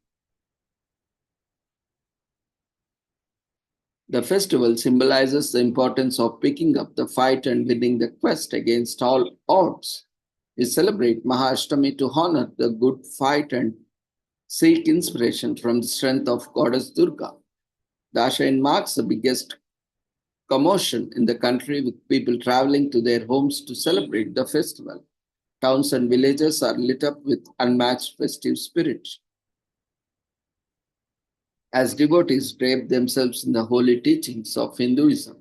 The festival symbolizes the importance of picking up the fight and winning the quest against all odds. We celebrate Mahashtami to honor the good fight and seek inspiration from the strength of Goddess Durga. Dashain marks the biggest commotion in the country with people traveling to their homes to celebrate the festival. Towns and villages are lit up with unmatched festive spirit. As devotees drape themselves in the holy teachings of Hinduism.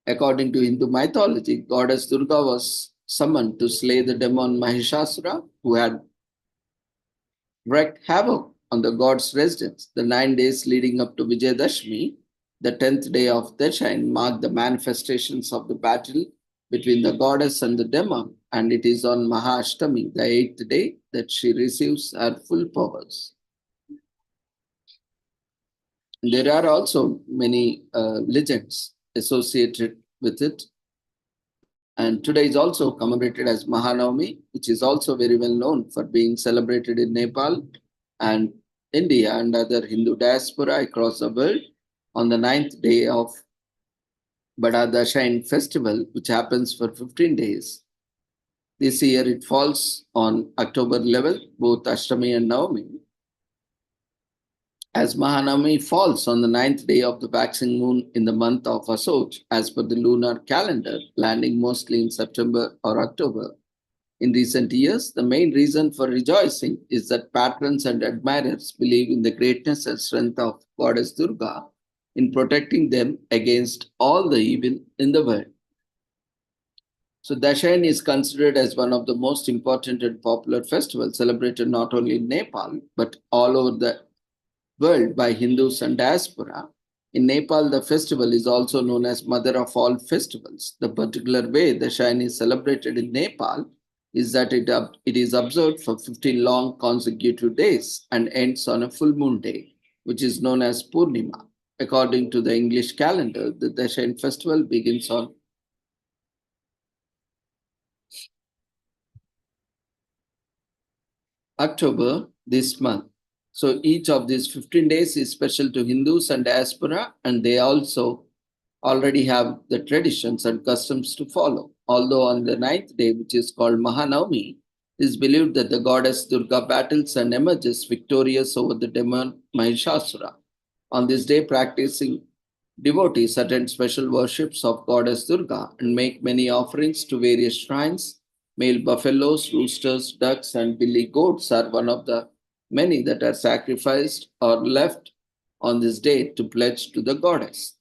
According to Hindu mythology, Goddess Durga was summoned to slay the demon Mahishasura, who had wreaked havoc on the god's residence. The 9 days leading up to Vijayadashmi, the 10th day of Dashain, mark the manifestations of the battle between the goddess and the demon, and it is on Mahashtami, the 8th day, that she receives her full powers. There are also many legends associated with it. And today is also commemorated as Mahanavami, which is also very well known for being celebrated in Nepal and India and other Hindu diaspora across the world on the 9th day of Bada Dashain festival, which happens for 15 days. This year it falls on October 11th, both Ashtami and Navami. As Mahanami falls on the ninth day of the waxing moon in the month of Asoj, as per the lunar calendar, landing mostly in September or October. In recent years, the main reason for rejoicing is that patrons and admirers believe in the greatness and strength of Goddess Durga in protecting them against all the evil in the world. So Dashain is considered as one of the most important and popular festivals celebrated not only in Nepal but all over the world by Hindus and diaspora. In Nepal, the festival is also known as Mother of all festivals. The particular way Dashain is celebrated in Nepal is that it is observed for 15 long consecutive days and ends on a full moon day, which is known as Purnima. According to the English calendar, the Dashain festival begins on October this month. So each of these 15 days is special to Hindus and diaspora, and they also already have the traditions and customs to follow. Although on the ninth day, which is called Mahanavami, it is believed that the goddess Durga battles and emerges victorious over the demon Mahishasura. On this day, practicing devotees attend special worships of goddess Durga and make many offerings to various shrines. Male buffaloes, roosters, ducks, and billy goats are one of the many that are sacrificed or left on this day to pledge to the goddess.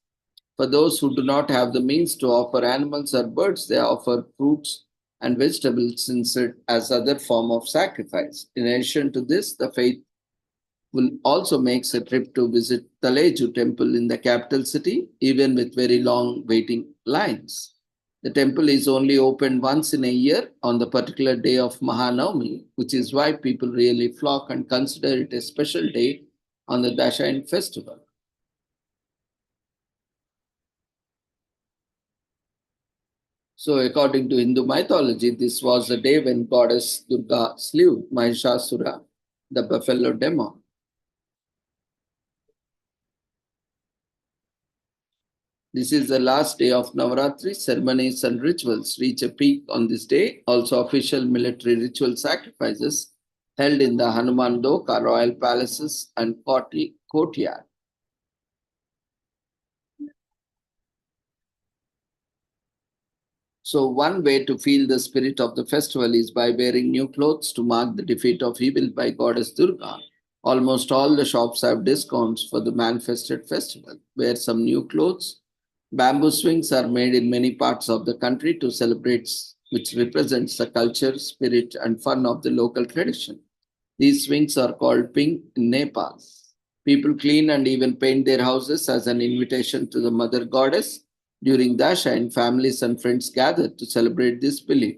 For those who do not have the means to offer animals or birds, they offer fruits and vegetables instead as other form of sacrifice. In addition to this, the faith will also makes a trip to visit Taleju temple in the capital city, even with very long waiting lines. The temple is only open once in a year on the particular day of Mahanavami, which is why people really flock and consider it a special day on the Dashain festival. So, according to Hindu mythology, this was the day when goddess Durga slew Mahishasura, the buffalo demon. This is the last day of Navaratri. Ceremonies and rituals reach a peak on this day. Also, official military ritual sacrifices held in the Hanuman Doka royal palaces and courtyard. So, one way to feel the spirit of the festival is by wearing new clothes to mark the defeat of evil by Goddess Durga. Almost all the shops have discounts for the manifested festival. Wear some new clothes. Bamboo swings are made in many parts of the country to celebrate, which represents the culture, spirit, and fun of the local tradition. These swings are called ping in Nepal. People clean and even paint their houses as an invitation to the mother goddess. During Dashain, families and friends gather to celebrate this belief.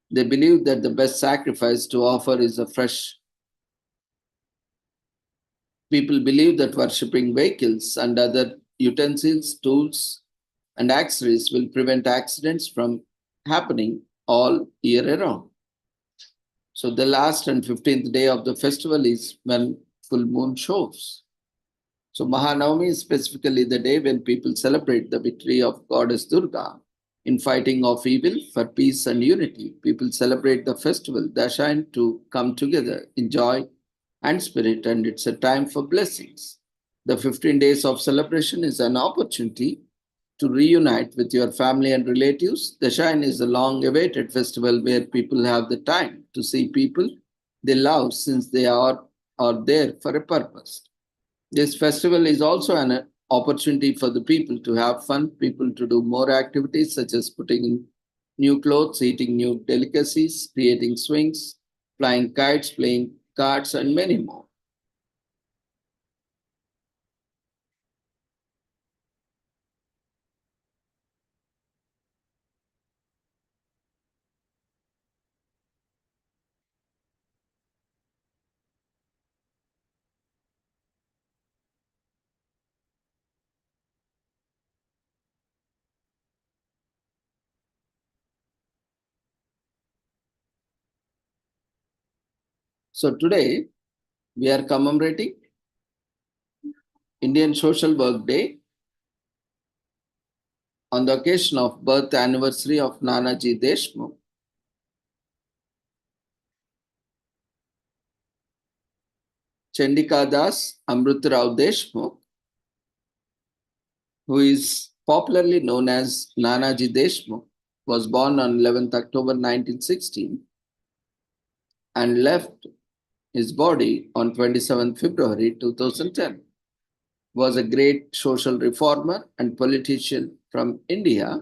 They believe that the best sacrifice to offer is a fresh. People believe that worshipping vehicles and other utensils, tools, and accessories will prevent accidents from happening all year around. So the last and 15th day of the festival is when full moon shows. So Mahanavami is specifically the day when people celebrate the victory of Goddess Durga in fighting of evil for peace and unity. People celebrate the festival Dashain to come together in joy and spirit, and it's a time for blessings. The 15 days of celebration is an opportunity to reunite with your family and relatives. Dashain is a long awaited festival where people have the time to see people they love since they are there for a purpose. This festival is also an opportunity for the people to have fun, people to do more activities such as putting in new clothes, eating new delicacies, creating swings, flying kites, playing cards, and many more. So today we are commemorating Indian Social Work Day on the occasion of birth anniversary of Nanaji Deshmukh. Chandika Das Amrutrao Deshmukh, who is popularly known as Nanaji Deshmukh, was born on 11th October 1916 and left his body on 27th February 2010. Was a great social reformer and politician from India.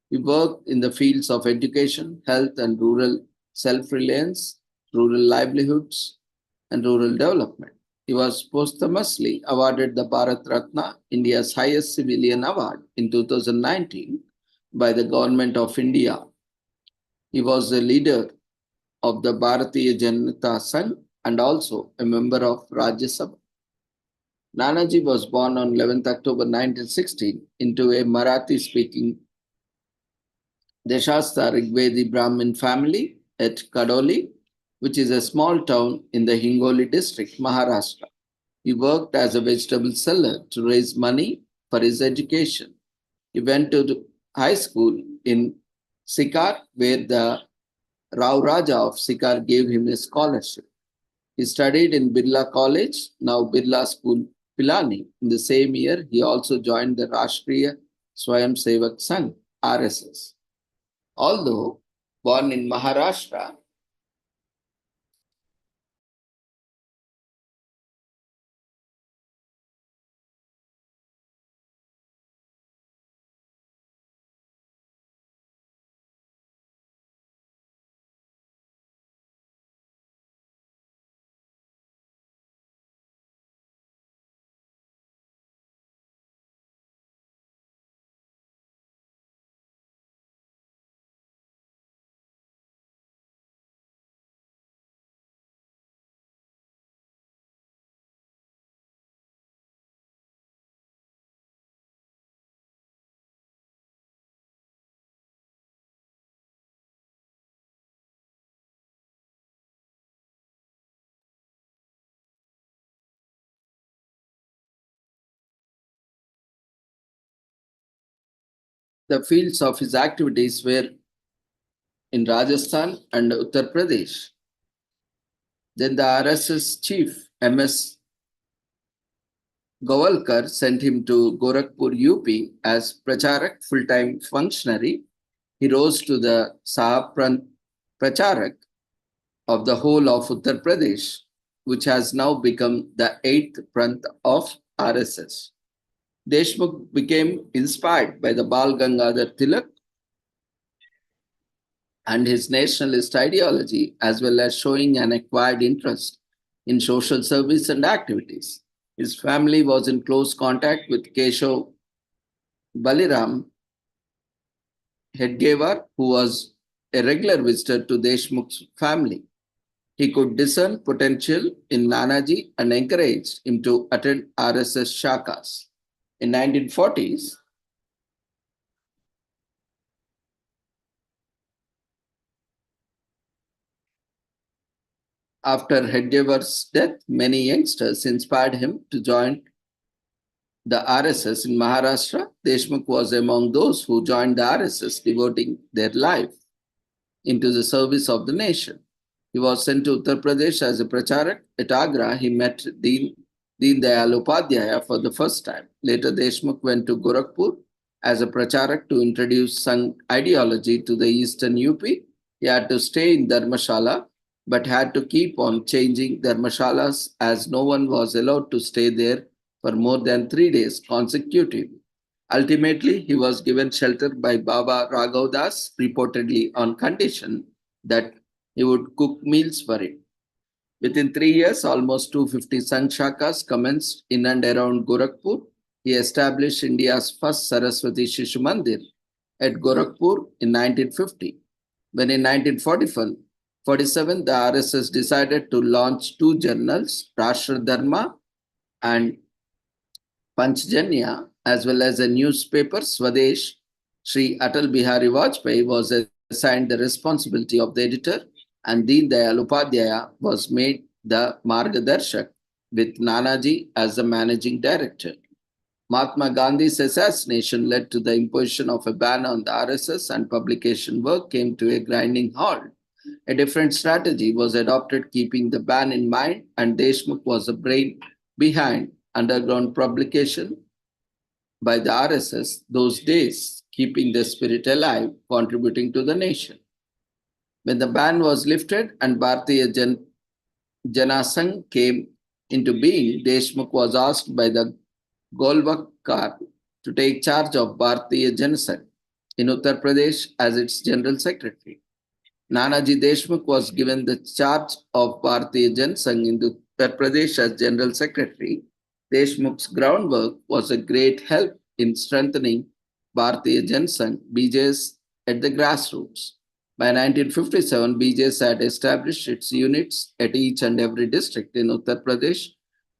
He worked in the fields of education, health and rural self-reliance, rural livelihoods, and rural development. He was posthumously awarded the Bharat Ratna, India's highest civilian award, in 2019 by the Government of India. He was a leader of the Bharatiya Janata Sangh and also a member of Rajya Sabha. Nanaji was born on 11th October 1916 into a Marathi-speaking Deshastha Rigvedi Brahmin family at Kadoli, which is a small town in the Hingoli district, Maharashtra. He worked as a vegetable seller to raise money for his education. He went to high school in Sikar, where the Rao Raja of Sikar gave him a scholarship. He studied in Birla College, now Birla School, Pilani. In the same year, he also joined the Rashtriya Swayam Sevak Sangh, RSS. Although born in Maharashtra, the fields of his activities were in Rajasthan and Uttar Pradesh. Then the RSS chief, M.S. Govalkar, sent him to Gorakhpur, UP as Pracharak, full-time functionary. He rose to the Sahab Pracharak of the whole of Uttar Pradesh, which has now become the 8th Prant of RSS. Deshmukh became inspired by the Bal Gangadhar Tilak and his nationalist ideology, as well as showing an acquired interest in social service and activities. His family was in close contact with Keshav Baliram Hedgewar, who was a regular visitor to Deshmukh's family. He could discern potential in Nanaji and encouraged him to attend RSS shakas. In 1940s, after Hedgewar's death, many youngsters inspired him to join the RSS in Maharashtra. Deshmukh was among those who joined the RSS, devoting their life into the service of the nation. He was sent to Uttar Pradesh as a pracharak. At Agra, he met Deen Dayal Upadhyaya for the first time. Later, Deshmukh went to Gorakhpur as a pracharak to introduce Sangh ideology to the eastern UP. He had to stay in Dharmashala, but had to keep on changing Dharmashalas as no one was allowed to stay there for more than 3 days consecutively. Ultimately, he was given shelter by Baba Raghav Das, reportedly on condition that he would cook meals for him. Within 3 years, almost 250 Sangh Shakas commenced in and around Gorakhpur. He established India's first Saraswati Shishu Mandir at Gorakhpur in 1950. When in 1947, the RSS decided to launch 2 journals, Rashtra Dharma and Panchjanya, as well as a newspaper, Swadesh. Sri Atal Bihari Vajpayee was assigned the responsibility of the editor, and Deen Dayal Upadhyaya was made the Margadarshak, with Nanaji as the managing director. Mahatma Gandhi's assassination led to the imposition of a ban on the RSS, and publication work came to a grinding halt. A different strategy was adopted, keeping the ban in mind, and Deshmukh was the brain behind underground publication by the RSS those days, keeping the spirit alive, contributing to the nation. When the ban was lifted and Bharatiya Janasangh came into being, Deshmukh was asked by the Golwalkar to take charge of Bharatiya Janasangh in Uttar Pradesh as its general secretary. Nanaji Deshmukh was given the charge of Bharatiya Janasangh in Uttar Pradesh as general secretary. Deshmukh's groundwork was a great help in strengthening Bharatiya Janasangh BJS at the grassroots. By 1957, BJS had established its units at each and every district in Uttar Pradesh,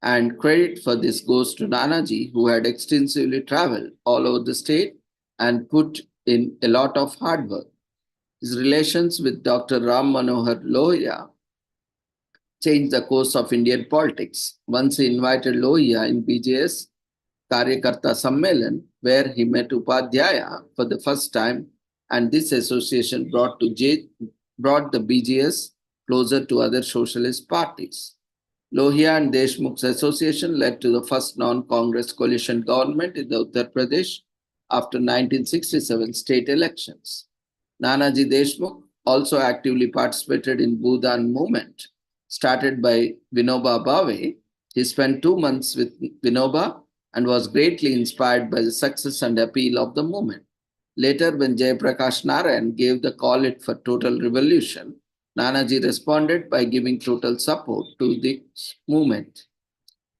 and credit for this goes to Nanaji, who had extensively traveled all over the state and put in a lot of hard work. His relations with Dr. Ram Manohar Lohia changed the course of Indian politics. Once he invited Lohia in BJS Karyakarta Sammelan, where he met Upadhyaya for the first time, and this association brought the BJS closer to other socialist parties. Lohia and Deshmukh's association led to the first non-Congress coalition government in the Uttar Pradesh after 1967 state elections. Nanaji Deshmukh also actively participated in Bhudan movement started by Vinoba Bhave. He spent 2 months with Vinoba and was greatly inspired by the success and appeal of the movement. Later, when Jayaprakash Narayan gave the call it for total revolution, Nanaji responded by giving total support to the movement.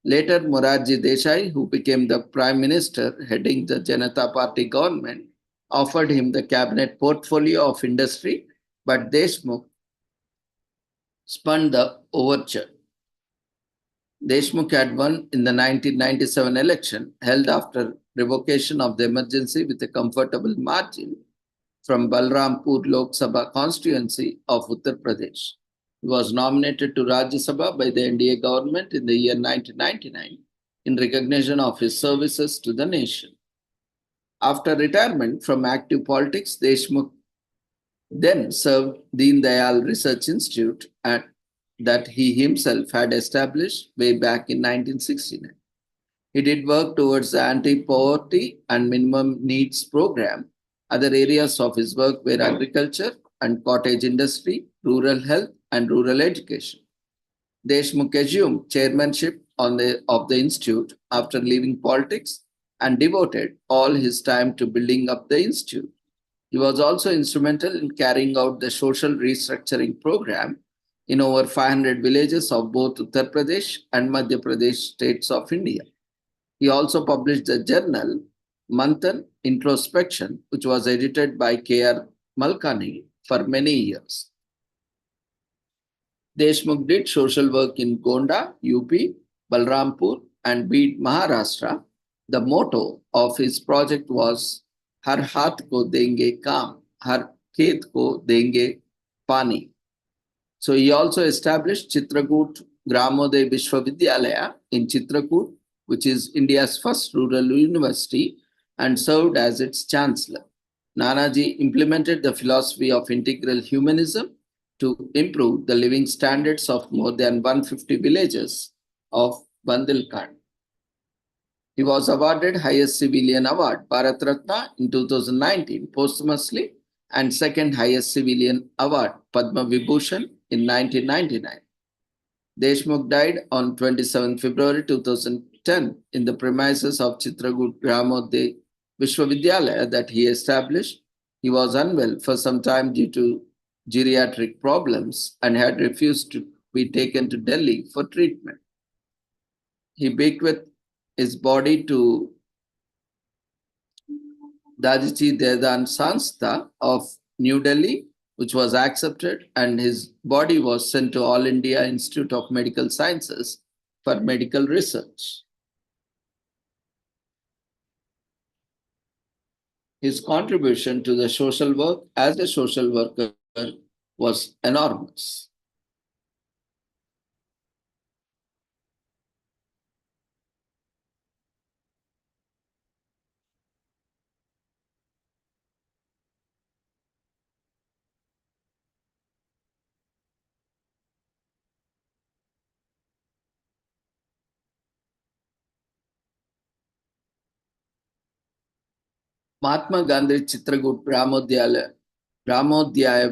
Later, Morarji Desai, who became the Prime Minister heading the Janata Party government, offered him the cabinet portfolio of industry, but Deshmukh spun the overture. Deshmukh had won in the 1997 election, held after revocation of the emergency with a comfortable margin from Balrampur Lok Sabha constituency of Uttar Pradesh. He was nominated to Rajya Sabha by the NDA government in the year 1999 in recognition of his services to the nation. After retirement from active politics, Deshmukh then served Deen Dayal Research Institute that he himself had established way back in 1969. He did work towards the anti-poverty and minimum needs program. Other areas of his work were agriculture and cottage industry, rural health, and rural education. Deshmukh assumed chairmanship of the institute after leaving politics and devoted all his time to building up the institute. He was also instrumental in carrying out the social restructuring program in over 500 villages of both Uttar Pradesh and Madhya Pradesh states of India. He also published the journal Manthan Introspection, which was edited by K.R. Malkani for many years. Deshmukh did social work in Gonda, UP, Balrampur, and Bid, Maharashtra. The motto of his project was Har Haath Ko Denge Kaam, Har Khet Ko Denge Pani. So he also established Chitrakoot Gramoday Vishwavidyalaya in Chitrakoot, which is India's first rural university, and served as its chancellor. Nanaji implemented the philosophy of integral humanism to improve the living standards of more than 150 villages of Bundelkhand. He was awarded highest civilian award, Bharat Ratna, in 2019 posthumously, and second highest civilian award, Padma Vibhushan, in 1999. Deshmukh died on 27 February 2010 in the premises of Chitrakoot Gramoday Vishwavidyalaya that he established. He was unwell for some time due to geriatric problems and had refused to be taken to Delhi for treatment. He bequeathed his body to Dajichi Dedan Sanstha of New Delhi, which was accepted, and his body was sent to All India Institute of Medical Sciences for medical research. His contribution to the social work as a social worker was enormous. Mahatma Gandhi Chitrakoot Brahmodhyaya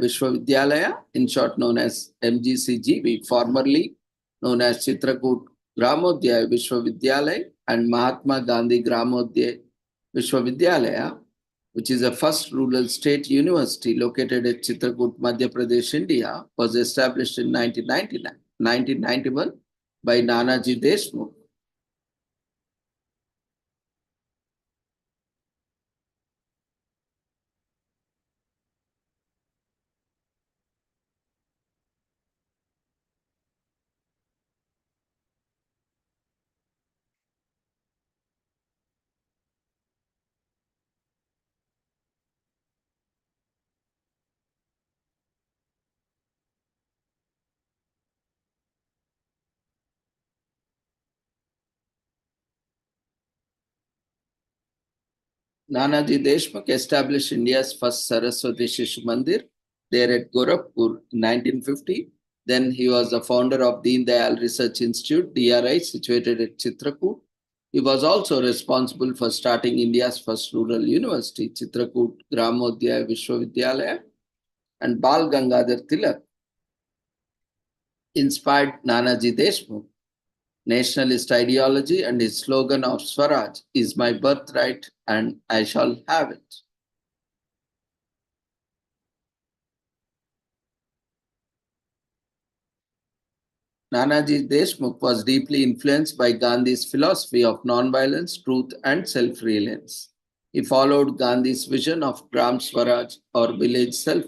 Vishwavidyalaya, in short known as MGCGV, formerly known as Chitrakoot Brahmodhyaya Vishwavidyalaya and Mahatma Gandhi Gramodhyaya Vishwavidyalaya, which is the first rural state university located at Chitrakoot, Madhya Pradesh, India, was established in 1991 by Nanaji Deshmukh. Nanaji Deshmukh established India's first Saraswati Shishu Mandir there at Gorakhpur in 1950. Then he was the founder of Deen Dayal Research Institute, DRI, situated at Chitrakoot. He was also responsible for starting India's first rural university, Chitrakoot Gramodhyaya Vishwavidyalaya, and Bal Gangadhar Tilak inspired Nanaji Deshmukh nationalist ideology, and his slogan of Swaraj is my birthright and I shall have it. Nanaji Deshmukh was deeply influenced by Gandhi's philosophy of nonviolence, truth, and self-reliance. He followed Gandhi's vision of Gram Swaraj or village self.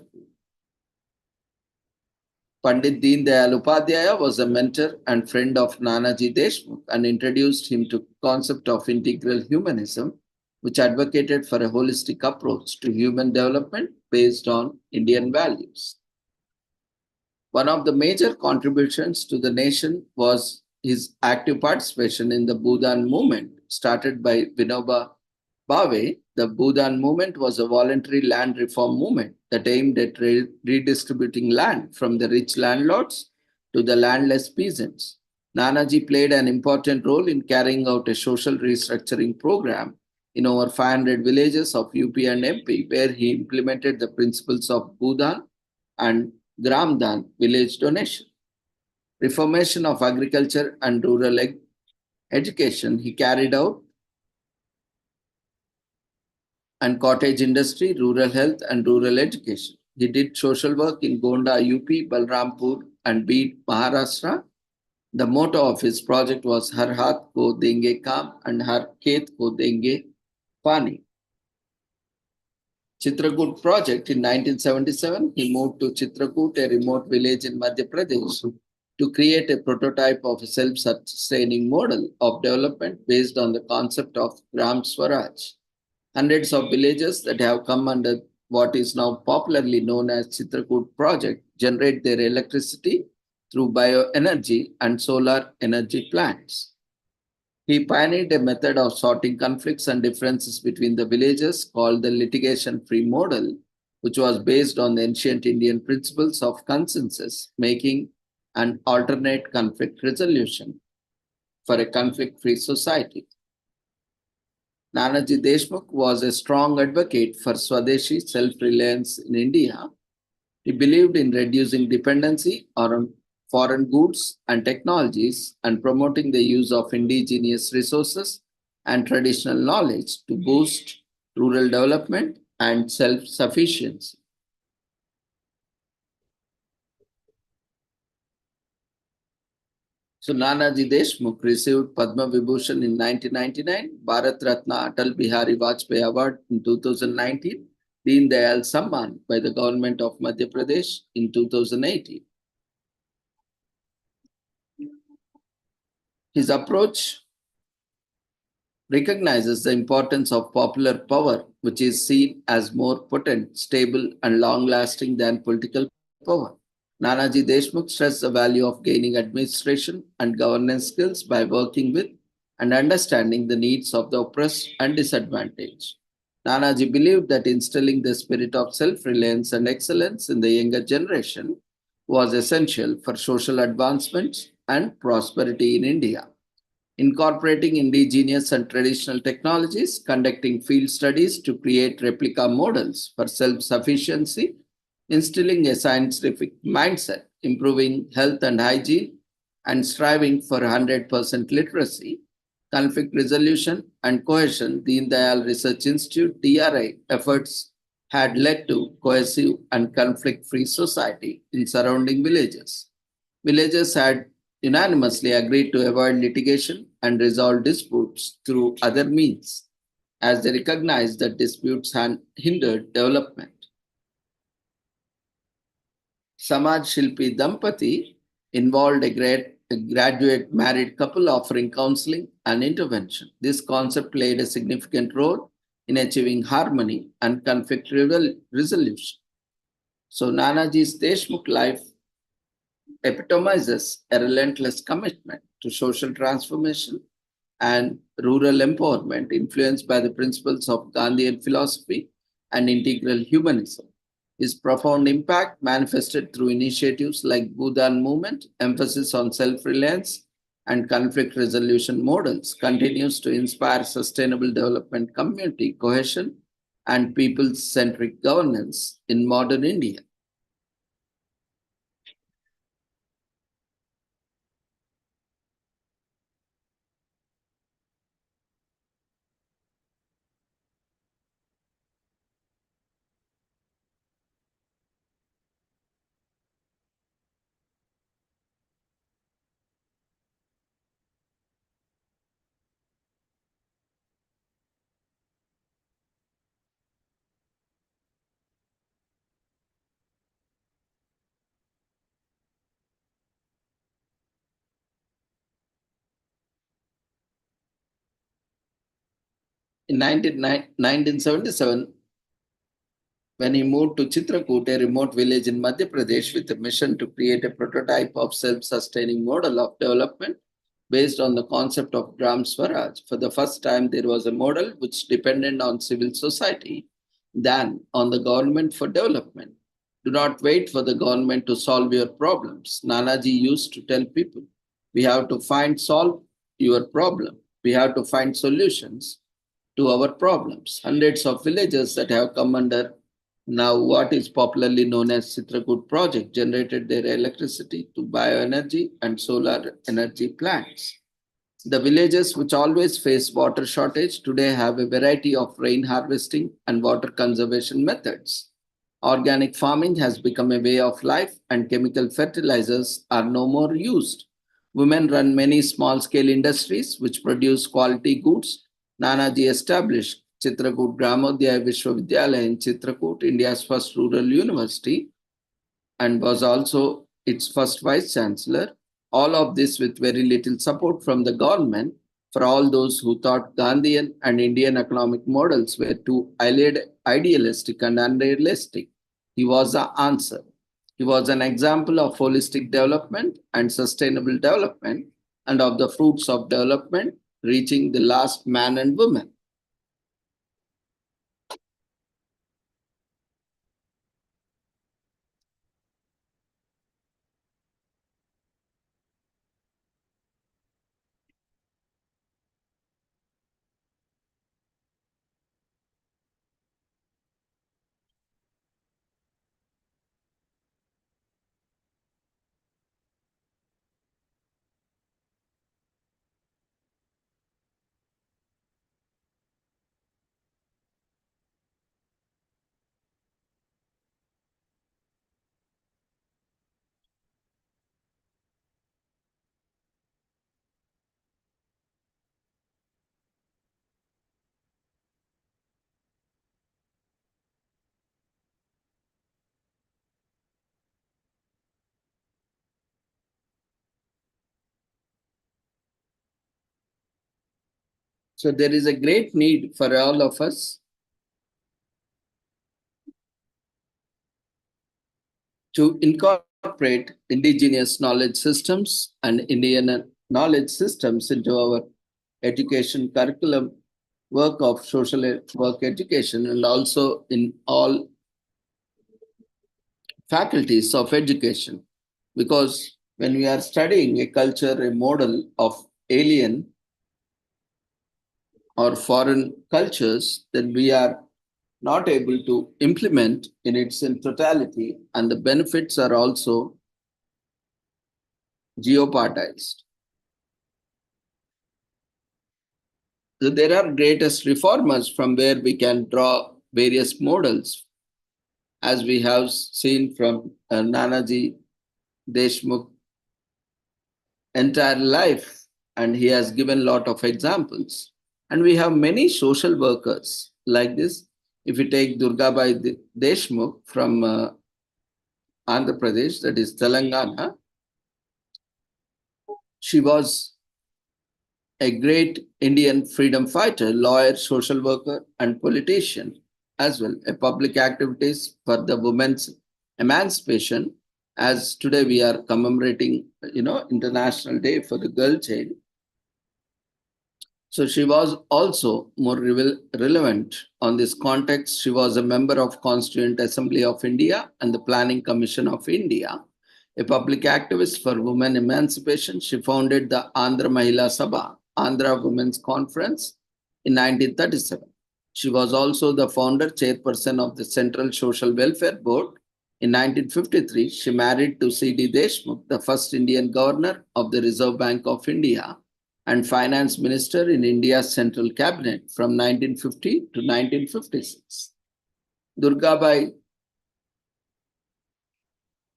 Pandit Deen Dayal Upadhyaya was a mentor and friend of Nanaji Deshmukh and introduced him to the concept of integral humanism, which advocated for a holistic approach to human development based on Indian values. One of the major contributions to the nation was his active participation in the Bhudan movement started by Vinoba Bhave. The Bhudan movement was a voluntary land reform movement that aimed at redistributing land from the rich landlords to the landless peasants. Nanaji played an important role in carrying out a social restructuring program in over 500 villages of UP and MP, where he implemented the principles of Bhudan and Gramdan, village donation. Reformation of agriculture and rural education he carried out, and cottage industry, rural health, and rural education. He did social work in Gonda, UP, Balrampur, and Beed, Maharashtra. The motto of his project was Har Haath Ko Denge Kaam and Har Khet Ko Denge Pani. Chitrakoot project in 1977, he moved to Chitrakoot, a remote village in Madhya Pradesh, to create a prototype of a self-sustaining model of development based on the concept of Gram Swaraj. Hundreds of villages that have come under what is now popularly known as Chitrakoot project generate their electricity through bioenergy and solar energy plants. He pioneered a method of sorting conflicts and differences between the villages called the litigation-free model, which was based on the ancient Indian principles of consensus, making an alternate conflict resolution for a conflict-free society. Nanaji Deshmukh was a strong advocate for Swadeshi self-reliance in India. He believed in reducing dependency on foreign goods and technologies and promoting the use of indigenous resources and traditional knowledge to boost rural development and self-sufficiency. So Nanaji Deshmukh received Padma Vibhushan in 1999, Bharat Ratna Atal Bihari Vajpayee Award in 2019, Deen Dayal Samman by the government of Madhya Pradesh in 2018. His approach recognizes the importance of popular power, which is seen as more potent, stable, and long-lasting than political power. Nanaji Deshmukh stressed the value of gaining administration and governance skills by working with and understanding the needs of the oppressed and disadvantaged. Nanaji believed that instilling the spirit of self-reliance and excellence in the younger generation was essential for social advancement and prosperity in India. incorporating indigenous and traditional technologies, conducting field studies to create replica models for self-sufficiency, instilling a scientific mindset, improving health and hygiene, and striving for 100% literacy, conflict resolution, and cohesion, Deen Dayal Research Institute (DRI) efforts had led to cohesive and conflict-free society in surrounding villages. Villagers had unanimously agreed to avoid litigation and resolve disputes through other means, as they recognized that disputes had hindered development. Samaj Shilpi Dampati involved a graduate married couple offering counseling and intervention. This concept played a significant role in achieving harmony and conflict resolution. So Nanaji's Deshmukh life epitomizes a relentless commitment to social transformation and rural empowerment influenced by the principles of Gandhian philosophy and integral humanism. His profound impact manifested through initiatives like Bhudan movement, emphasis on self-reliance and conflict resolution models continues to inspire sustainable development, community cohesion, and people-centric governance in modern India. In 1977, when he moved to Chitrakoot, a remote village in Madhya Pradesh, with a mission to create a prototype of self-sustaining model of development based on the concept of Gram Swaraj. For the first time, there was a model which depended on civil society than on the government for development. Do not wait for the government to solve your problems. Nanaji used to tell people, we have to solve your problem. We have to find solutions to our problems. Hundreds of villages that have come under now what is popularly known as Chitrakoot project generated their electricity to bioenergy and solar energy plants. The villages which always face water shortage today have a variety of rain harvesting and water conservation methods. Organic farming has become a way of life and chemical fertilizers are no more used. Women run many small-scale industries which produce quality goods. Nanaji established Chitrakoot Gramodaya Vishwavidyalaya in Chitrakoot, India's first rural university, and was also its first vice chancellor. All of this with very little support from the government. For all those who thought Gandhian and Indian economic models were too idealistic and unrealistic, he was the answer. He was an example of holistic development and sustainable development and of the fruits of development reaching the last man and woman. So there is a great need for all of us to incorporate indigenous knowledge systems and Indian knowledge systems into our education curriculum work of social work education and also in all faculties of education. Because when we are studying a culture, a model of alien, or foreign cultures, then we are not able to implement in its in totality, and the benefits are also jeopardized. So there are greatest reformers from where we can draw various models, as we have seen from Nanaji Deshmukh entire life, and he has given a lot of examples. And we have many social workers like this. If you take Durgabai Deshmukh from Andhra Pradesh, that is Telangana, she was a great Indian freedom fighter, lawyer, social worker, and politician as well. A public activities for the women's emancipation, as today we are commemorating, International Day for the Girl Child. So she was also more relevant on this context. She was a member of Constituent Assembly of India and the Planning Commission of India. A public activist for women emancipation, she founded the Andhra Mahila Sabha, Andhra Women's Conference in 1937. She was also the founder chairperson of the Central Social Welfare Board. In 1953, she married to C.D. Deshmukh, the first Indian governor of the Reserve Bank of India and finance minister in India's central cabinet from 1950 to 1956. Durgabai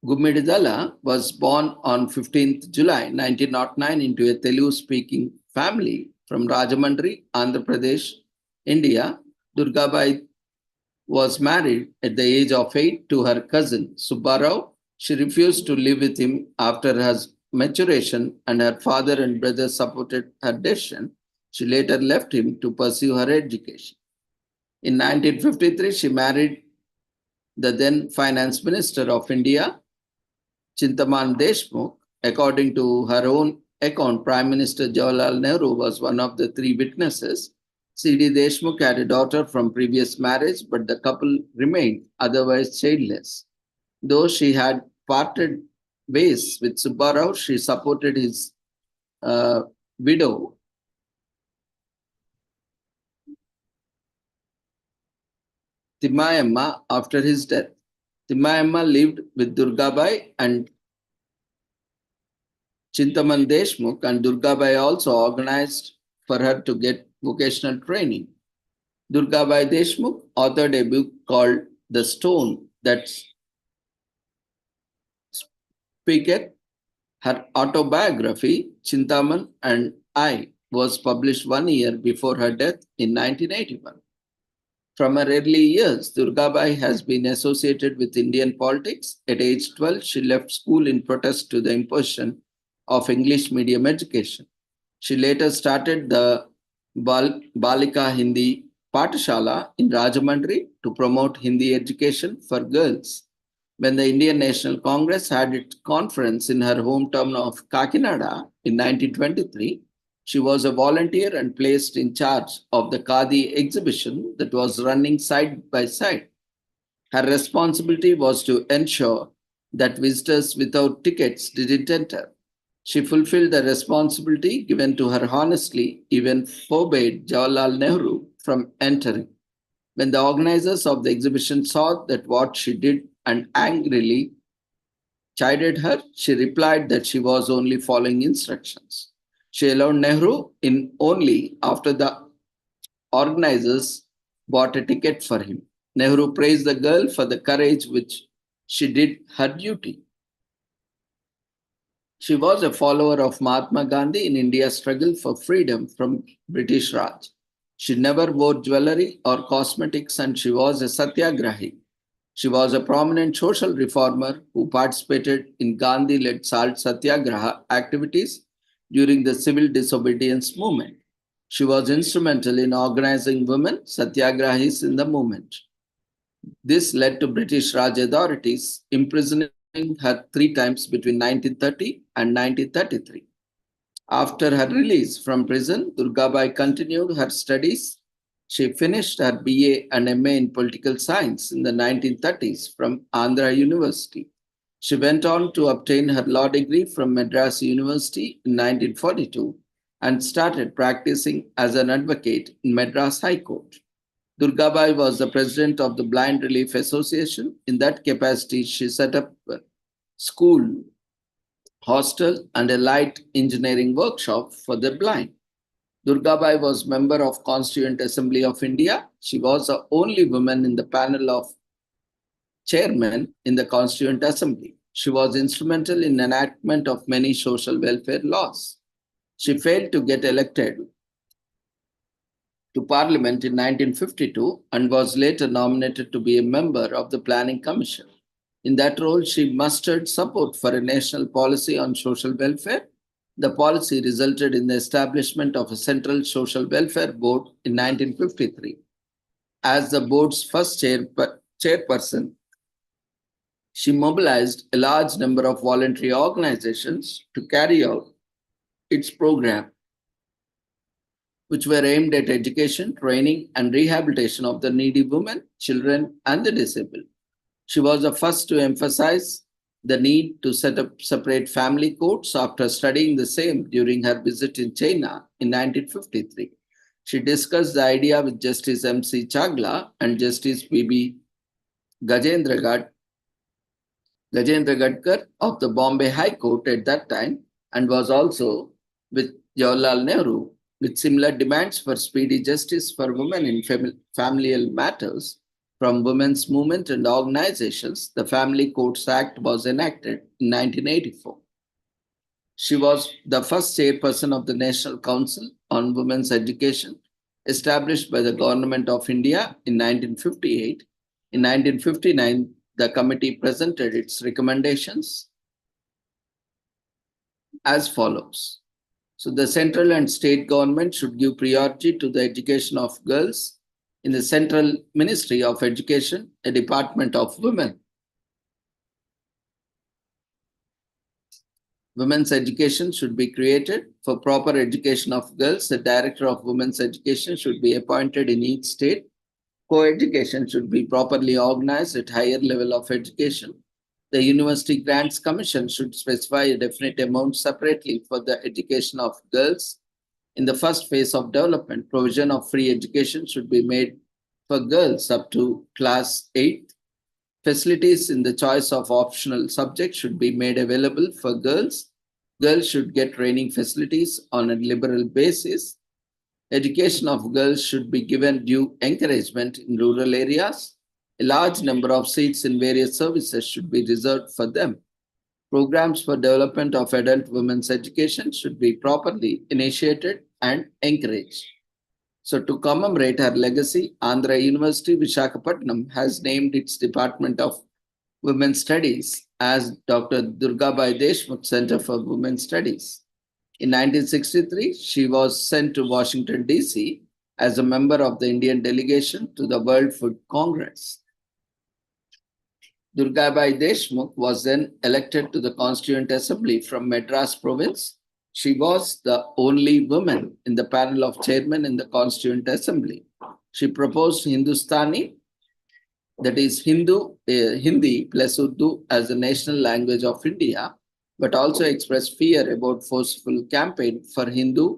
Gummidala was born on 15th July 1909 into a Telugu-speaking family from Rajahmundry, Andhra Pradesh, India. Durgabai was married at the age of 8 to her cousin Subbarao. She refused to live with him after her maturation, and her father and brother supported her decision. She later left him to pursue her education. In 1953, she married the then finance minister of India, Chintaman Deshmukh. According to her own account, Prime Minister Jawaharlal Nehru was one of the three witnesses. C.D. Deshmukh had a daughter from previous marriage, but the couple remained otherwise childless. Though she had parted ways with Subbarao, she supported his widow, Timmayamma, after his death. Timmayamma lived with Durgabai and Chintaman Deshmukh, and Durgabai also organized for her to get vocational training. Durgabai Deshmukh authored a book called The Stone That Speaketh. Her autobiography, Chintaman and I, was published 1 year before her death in 1981. From her early years, Durgabai has been associated with Indian politics. At age 12, she left school in protest to the imposition of English medium education. She later started the Balika Hindi Pathshala in Rajahmundry to promote Hindi education for girls. When the Indian National Congress had its conference in her hometown of Kakinada in 1923, she was a volunteer and placed in charge of the Khadi exhibition that was running side by side. Her responsibility was to ensure that visitors without tickets didn't enter. She fulfilled the responsibility given to her honestly, even forbade Jawaharlal Nehru from entering. When the organizers of the exhibition saw that what she did and angrily chided her, she replied that she was only following instructions. She allowed Nehru in only after the organizers bought a ticket for him. Nehru praised the girl for the courage which she did her duty. She was a follower of Mahatma Gandhi in India's struggle for freedom from British Raj. She never wore jewelry or cosmetics, and she was a satyagrahi. She was a prominent social reformer who participated in Gandhi-led salt satyagraha activities during the civil disobedience movement. She was instrumental in organizing women satyagrahis in the movement. This led to British Raj authorities imprisoning her 3 times between 1930 and 1933. After her release from prison, Durgabai continued her studies. She finished her BA and MA in political science in the 1930s from Andhra University. She went on to obtain her law degree from Madras University in 1942 and started practicing as an advocate in Madras High Court. Durgabai was the president of the Blind Relief Association. In that capacity, she set up a school, hostel, and a light engineering workshop for the blind. Durgabai was member of Constituent Assembly of India. She was the only woman in the panel of chairmen in the Constituent Assembly. She was instrumental in enactment of many social welfare laws. She failed to get elected to Parliament in 1952 and was later nominated to be a member of the Planning Commission. In that role, she mustered support for a national policy on social welfare. The policy resulted in the establishment of a Central Social Welfare Board in 1953. As the board's first chairperson, she mobilized a large number of voluntary organizations to carry out its program, which were aimed at education, training, and rehabilitation of the needy women, children, and the disabled. She was the first to emphasize the need to set up separate family courts after studying the same during her visit in China in 1953. She discussed the idea with Justice M.C. Chagla and Justice B.B. Gajendra Gadkar of the Bombay High Court at that time, and was also with Jawaharlal Nehru with similar demands for speedy justice for women in familial matters. From women's movement and organizations, the Family Courts Act was enacted in 1984. She was the first chairperson of the National Council on Women's Education, established by the Government of India in 1958. In 1959, the committee presented its recommendations as follows. So the central and state government should give priority to the education of girls. In the Central Ministry of Education, a department of women. Women's education should be created. For proper education of girls, the director of women's education should be appointed in each state. Co-education should be properly organized at higher level of education. The University Grants Commission should specify a definite amount separately for the education of girls. In the first phase of development, provision of free education should be made for girls up to class 8. Facilities in the choice of optional subjects should be made available for girls. Girls should get training facilities on a liberal basis. Education of girls should be given due encouragement in rural areas. A large number of seats in various services should be reserved for them. Programs for development of adult women's education should be properly initiated and encouraged. So, to commemorate her legacy, Andhra University Visakhapatnam has named its Department of Women's Studies as Dr. Durgabai Deshmukh Center for Women's Studies. In 1963, she was sent to Washington, D.C. as a member of the Indian delegation to the World Food Congress. Durgabai Deshmukh was then elected to the Constituent Assembly from Madras province. She was the only woman in the panel of chairmen in the Constituent Assembly. She proposed Hindustani, that is Hindi plus Urdu as the national language of India, but also expressed fear about forceful campaign for Hindi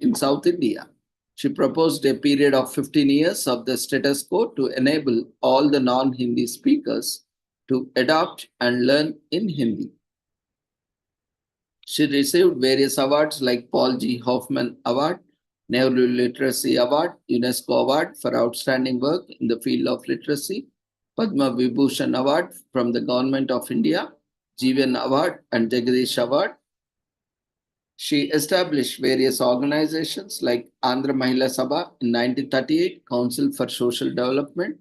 in South India. She proposed a period of 15 years of the status quo to enable all the non-Hindi speakers to adopt and learn in Hindi. She received various awards like Paul G. Hoffman Award, Nehru Literacy Award, UNESCO Award for outstanding work in the field of literacy, Padma Vibhushan Award from the Government of India, Jeevan Award and Jagadish Award. She established various organizations like Andhra Mahila Sabha in 1938, Council for Social Development,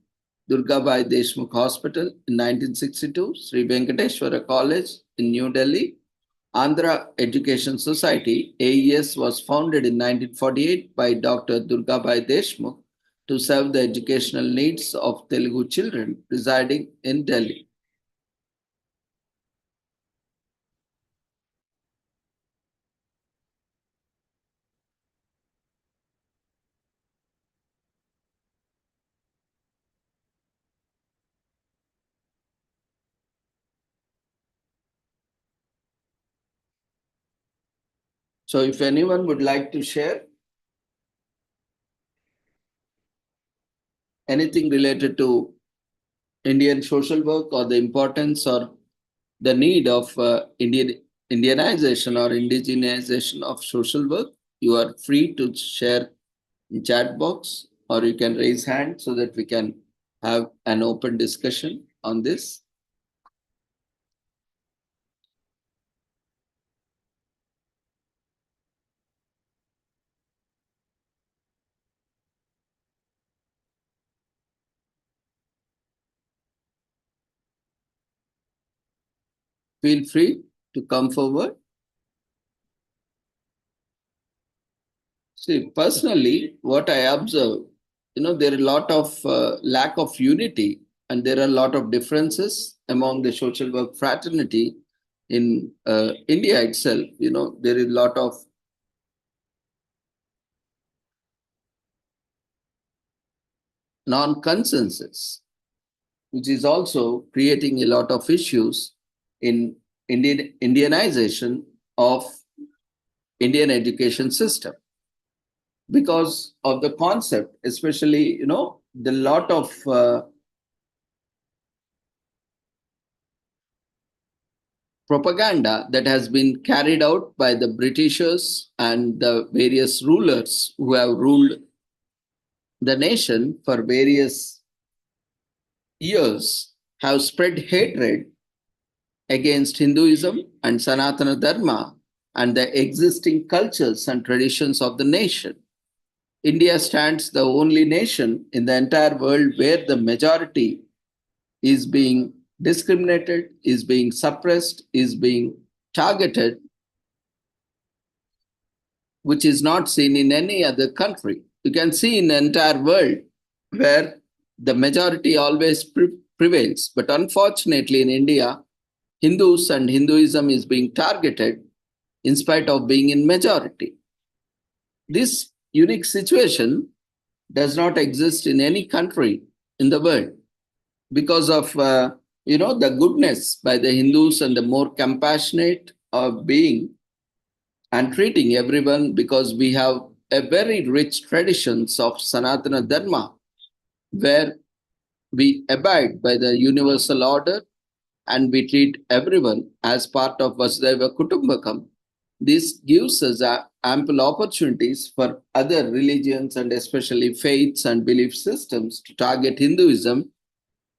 Durgabai Deshmukh Hospital in 1962, Sri Venkateshwara College in New Delhi, Andhra Education Society, AES, was founded in 1948 by Dr. Durgabai Deshmukh to serve the educational needs of Telugu children residing in Delhi. So if anyone would like to share anything related to Indian social work or the importance or the need of Indianization or indigenization of social work, you are free to share in chat box or you can raise hand so that we can have an open discussion on this. Feel free to come forward. See, personally, what I observe, there are a lot of lack of unity and there are a lot of differences among the social work fraternity in India itself. There is a lot of non-consensus, which is also creating a lot of issues in Indianization of Indian education system because of the concept, especially, the lot of propaganda that has been carried out by the Britishers and the various rulers who have ruled the nation for various years have spread hatred against Hinduism and Sanatana Dharma and the existing cultures and traditions of the nation. India stands the only nation in the entire world where the majority is being discriminated, is being suppressed, is being targeted, which is not seen in any other country. You can see in the entire world where the majority always prevails. But unfortunately, in India, Hindus and Hinduism is being targeted in spite of being in majority. This unique situation does not exist in any country in the world because of the goodness by the Hindus and the more compassionate of being and treating everyone, because we have a very rich traditions of Sanatana Dharma where we abide by the universal order and we treat everyone as part of Vasudhaiva Kutumbakam. This gives us ample opportunities for other religions and especially faiths and belief systems to target Hinduism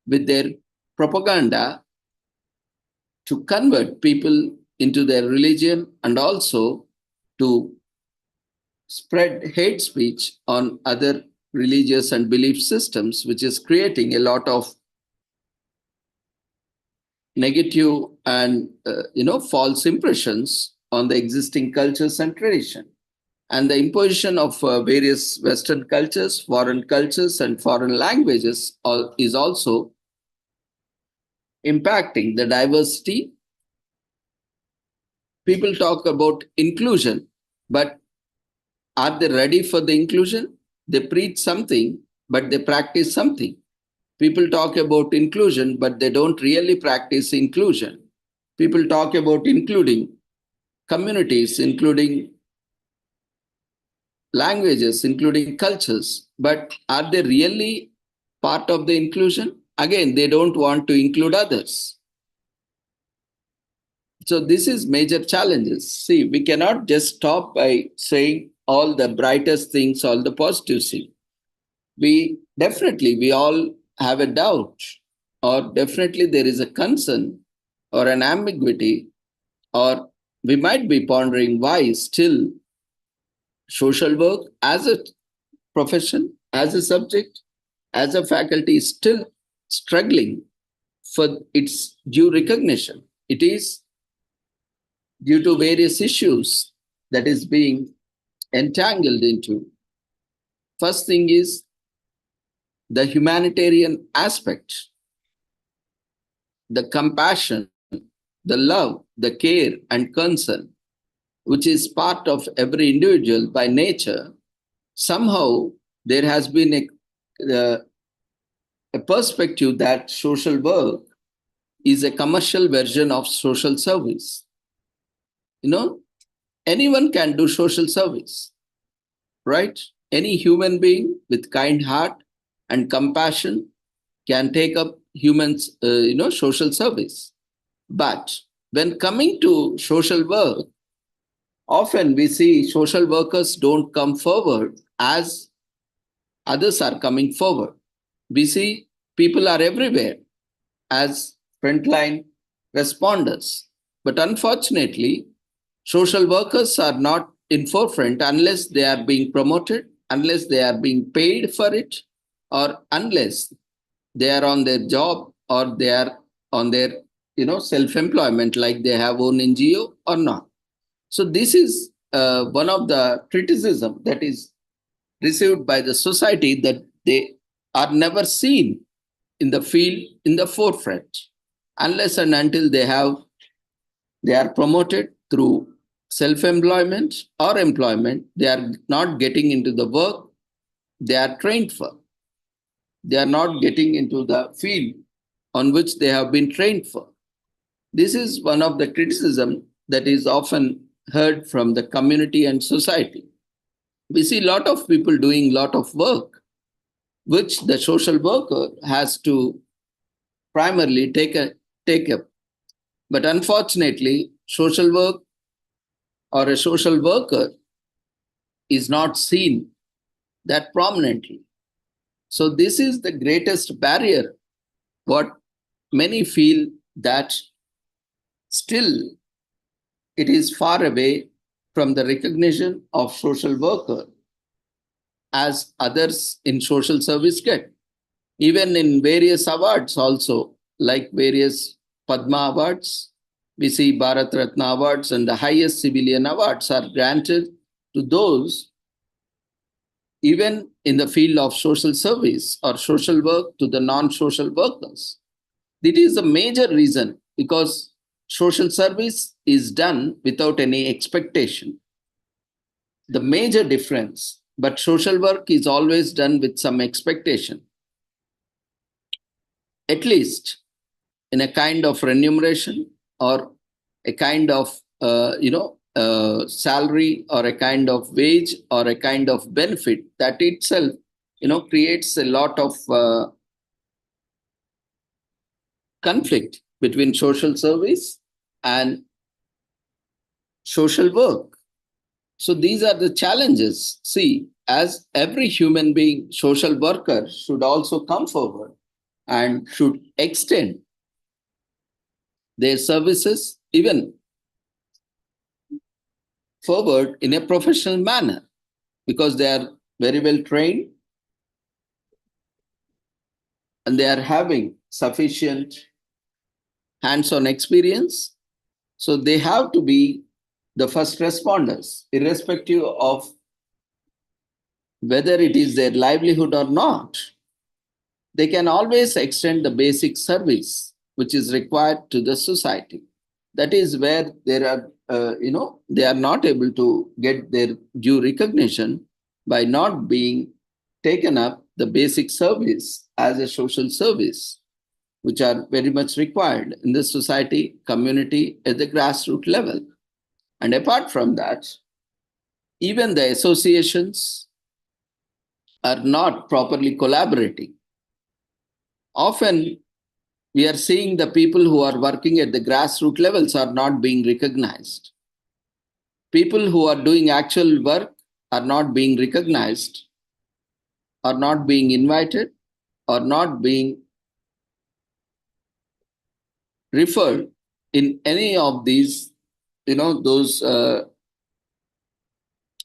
with their propaganda to convert people into their religion and also to spread hate speech on other religious and belief systems, which is creating a lot of negative and false impressions on the existing cultures and tradition. And the imposition of various Western cultures, foreign cultures, and foreign languages is also impacting the diversity. People talk about inclusion, but are they ready for the inclusion? They preach something, but they practice something. People talk about inclusion, but they don't really practice inclusion. People talk about including communities, including languages, including cultures, but are they really part of the inclusion? Again, they don't want to include others. So this is major challenges. See, we cannot just stop by saying all the brightest things, all the positive things. We all have a doubt, or definitely there is a concern or an ambiguity, or we might be pondering why still social work as a profession, as a subject, as a faculty is still struggling for its due recognition. It is due to various issues that is being entangled into. First thing is the humanitarian aspect, the compassion, the love, the care, and concern, which is part of every individual by nature. Somehow there has been a perspective that social work is a commercial version of social service. anyone can do social service, right? Any human being with kind heart and compassion can take up humans, social service. But when coming to social work, often we see social workers don't come forward as others are coming forward. We see people are everywhere as frontline responders. But unfortunately, social workers are not in forefront unless they are being promoted, unless they are being paid for it, or unless they are on their job or they are on their self-employment, like they have own NGO or not. So this is one of the criticism that is received by the society, that they are never seen in the field in the forefront unless and until they are promoted through self-employment or employment. They are not getting into the work they are trained for. They are not getting into the field on which they have been trained for. This is one of the criticism that is often heard from the community and society. We see a lot of people doing a lot of work, which the social worker has to primarily take up. But unfortunately, social work or a social worker is not seen that prominently. So this is the greatest barrier, what many feel, that still it is far away from the recognition of social worker as others in social service get. Even in various awards also, like various Padma Awards, we see Bharat Ratna Awards, and the highest civilian awards are granted to those even in the field of social service or social work, to the non-social workers. It is a major reason because social service is done without any expectation. The major difference, but social work is always done with some expectation, at least in a kind of remuneration or a kind of salary or a kind of wage or a kind of benefit that itself creates a lot of conflict between social service and social work. So these are the challenges. See, as every human being, social worker should also come forward and should extend their services even forward in a professional manner, because they are very well trained and they are having sufficient hands-on experience. So they have to be the first responders, irrespective of whether it is their livelihood or not. They can always extend the basic service which is required to the society. That is where there are, they are not able to get their due recognition by not being taken up the basic service as a social service, which are very much required in the society, community at the grassroots level. And apart from that, even the associations are not properly collaborating. Often we are seeing the people who are working at the grassroots levels are not being recognized. People who are doing actual work are not being recognized, are not being invited, or not being referred in any of these, those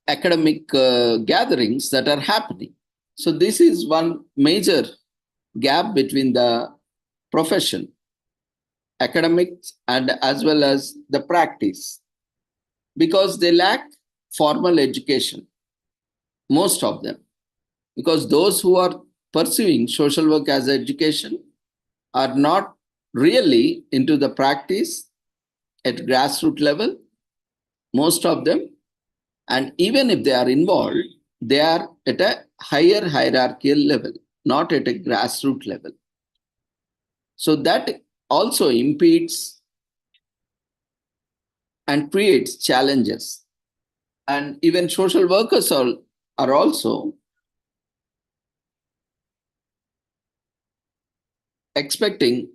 academic gatherings that are happening. So this is one major gap between the profession, academics, and as well as the practice, because they lack formal education, most of them. Because those who are pursuing social work as education are not really into the practice at grassroots level, most of them. And even if they are involved, they are at a higher hierarchical level, not at a grassroots level. So that also impedes and creates challenges And even social workers are also expecting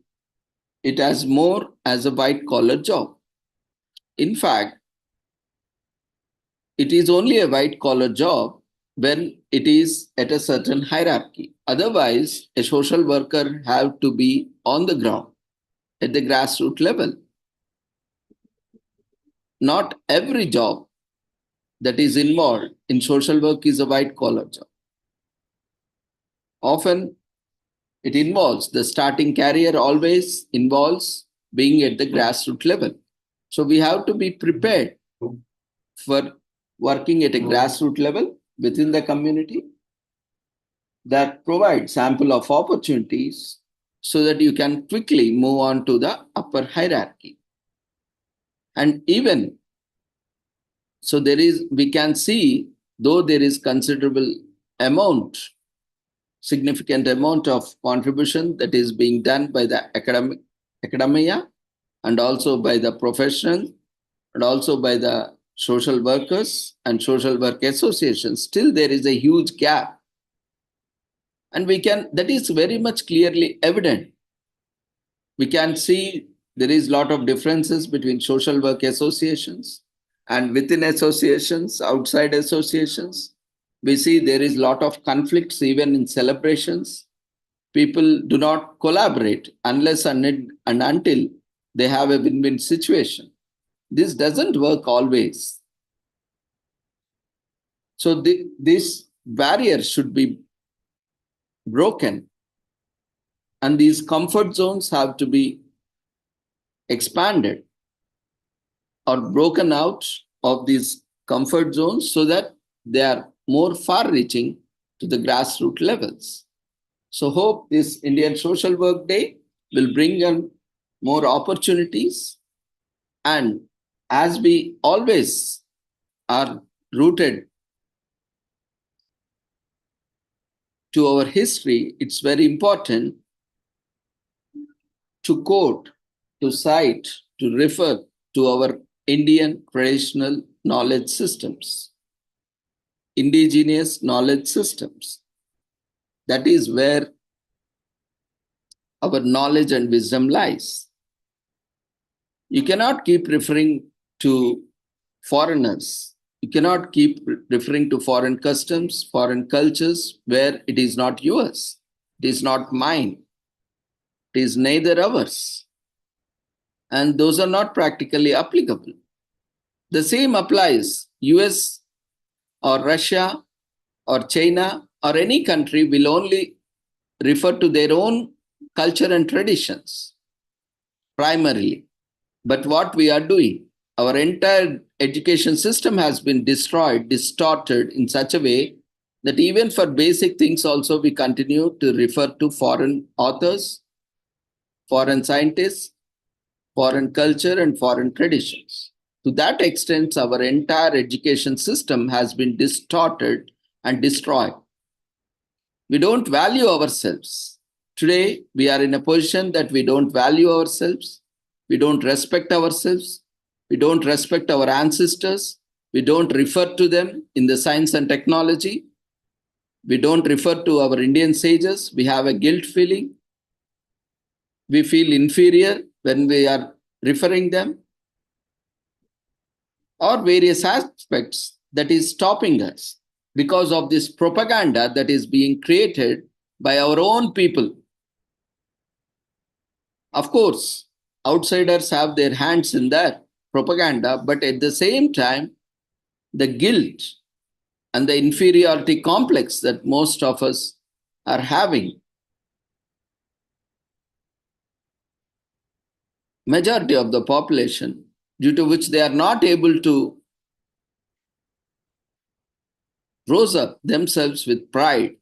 it as more as a white collar job. In fact, it is only a white collar job when it is at a certain hierarchy. Otherwise, a social worker have to be on the ground at the grassroots level. Not every job that is involved in social work is a white collar job. Often it involves the starting career, always involves being at the grassroots level. So we have to be prepared for working at a grassroots level within the community that provides ample of opportunities so that you can quickly move on to the upper hierarchy. And even so, we can see, though there is considerable amount, significant amount of contribution that is being done by the academia and also by the professional and also by the social workers and social work associations, still there is a huge gap. And that is very much clearly evident. We can see there is a lot of differences between social work associations and within associations, outside associations. We see there is a lot of conflicts even in celebrations. People do not collaborate unless and until they have a win-win situation. This doesn't work always. So this barrier should be broken, and these comfort zones have to be expanded or broken out of these comfort zones so that they are more far-reaching to the grassroots levels. So hope this Indian Social Work Day will bring in more opportunities. And as we always are rooted to our history, it's very important to quote, to cite, to refer to our Indian traditional knowledge systems, indigenous knowledge systems. That is where our knowledge and wisdom lies. You cannot keep referring to foreigners. You cannot keep referring to foreign customs, foreign cultures, where it is not yours. It is not mine. It is neither ours. And those are not practically applicable. The same applies. US or Russia or China or any country will only refer to their own culture and traditions primarily. But what we are doing, our entire education system has been destroyed, distorted in such a way that even for basic things also we continue to refer to foreign authors, foreign scientists, foreign culture and foreign traditions. To that extent, our entire education system has been distorted and destroyed. We don't value ourselves. Today, we are in a position that we don't value ourselves. We don't respect ourselves. We don't respect our ancestors. We don't refer to them in the science and technology. We don't refer to our Indian sages. We have a guilt feeling. We feel inferior when we are referring them, or various aspects that is stopping us because of this propaganda that is being created by our own people. Of course, outsiders have their hands in that propaganda, but at the same time, the guilt and the inferiority complex that most of us are having, majority of the population, due to which they are not able to rose up themselves with pride.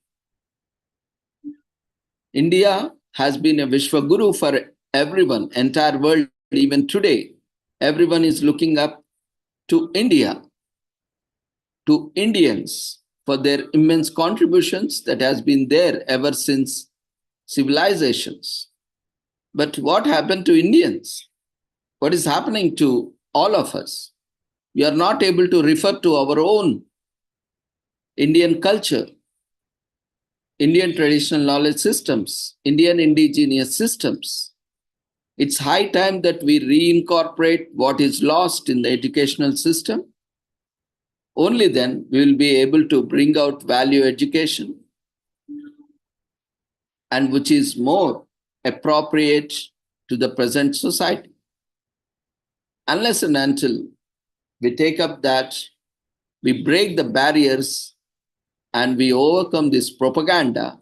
India has been a Vishwaguru for everyone, entire world, even today. Everyone is looking up to India, to Indians, for their immense contributions that has been there ever since civilizations. But what happened to Indians? What is happening to all of us? We are not able to refer to our own Indian culture, Indian traditional knowledge systems, Indian indigenous systems. It's high time that we reincorporate what is lost in the educational system. Only then we will be able to bring out value education, and which is more appropriate to the present society. Unless and until we take up that, we break the barriers and we overcome this propaganda,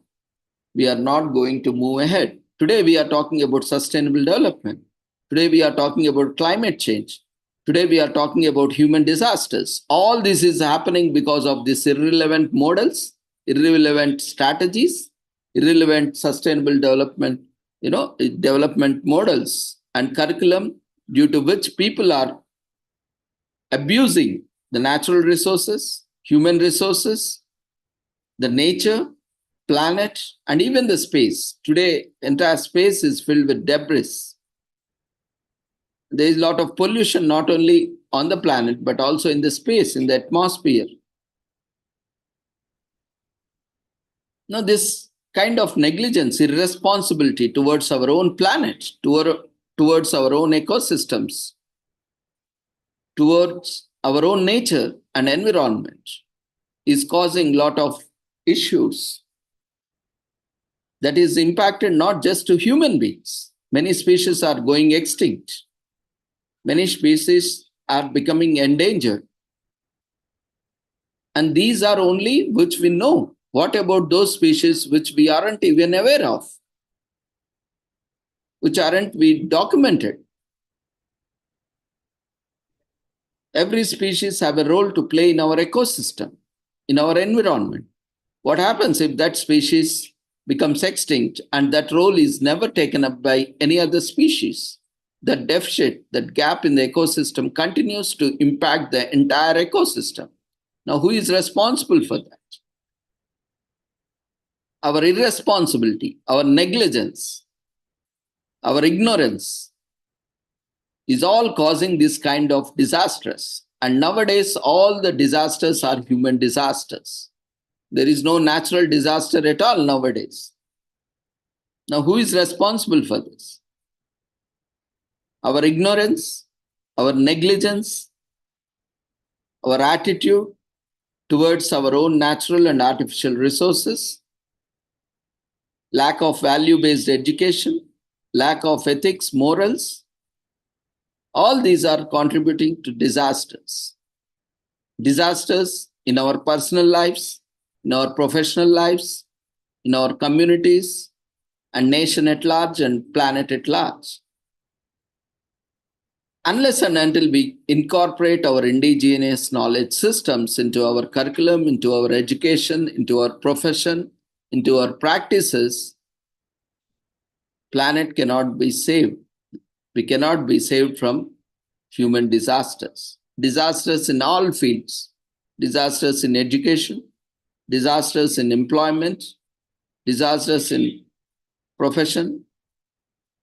we are not going to move ahead. Today we are talking about sustainable development. Today we are talking about climate change. Today we are talking about human disasters. All this is happening because of these irrelevant models, irrelevant strategies, irrelevant sustainable development, development models and curriculum, due to which people are abusing the natural resources, human resources, the nature, planet, and even the space. Today, entire space is filled with debris. There is a lot of pollution, not only on the planet, but also in the space, in the atmosphere. Now, this kind of negligence, irresponsibility towards our own planet, towards our own ecosystems, towards our own nature and environment, is causing a lot of issues that is impacted not just to human beings. Many species are going extinct. Many species are becoming endangered. And these are only which we know. What about those species which we aren't even aware of, which aren't we documented? Every species have a role to play in our ecosystem, in our environment. What happens if that species becomes extinct and that role is never taken up by any other species? That deficit, that gap in the ecosystem continues to impact the entire ecosystem. Now, who is responsible for that? Our irresponsibility, our negligence, our ignorance is all causing this kind of disasters. And nowadays, all the disasters are human disasters. There is no natural disaster at all nowadays. Now, who is responsible for this? Our ignorance, our negligence, our attitude towards our own natural and artificial resources, lack of value-based education, lack of ethics, morals, all these are contributing to disasters. Disasters in our personal lives, in our professional lives, in our communities, and nation at large and planet at large. Unless and until we incorporate our indigenous knowledge systems into our curriculum, into our education, into our profession, into our practices, planet cannot be saved. We cannot be saved from human disasters. Disasters in all fields. Disasters in education, disasters in employment, disasters in profession,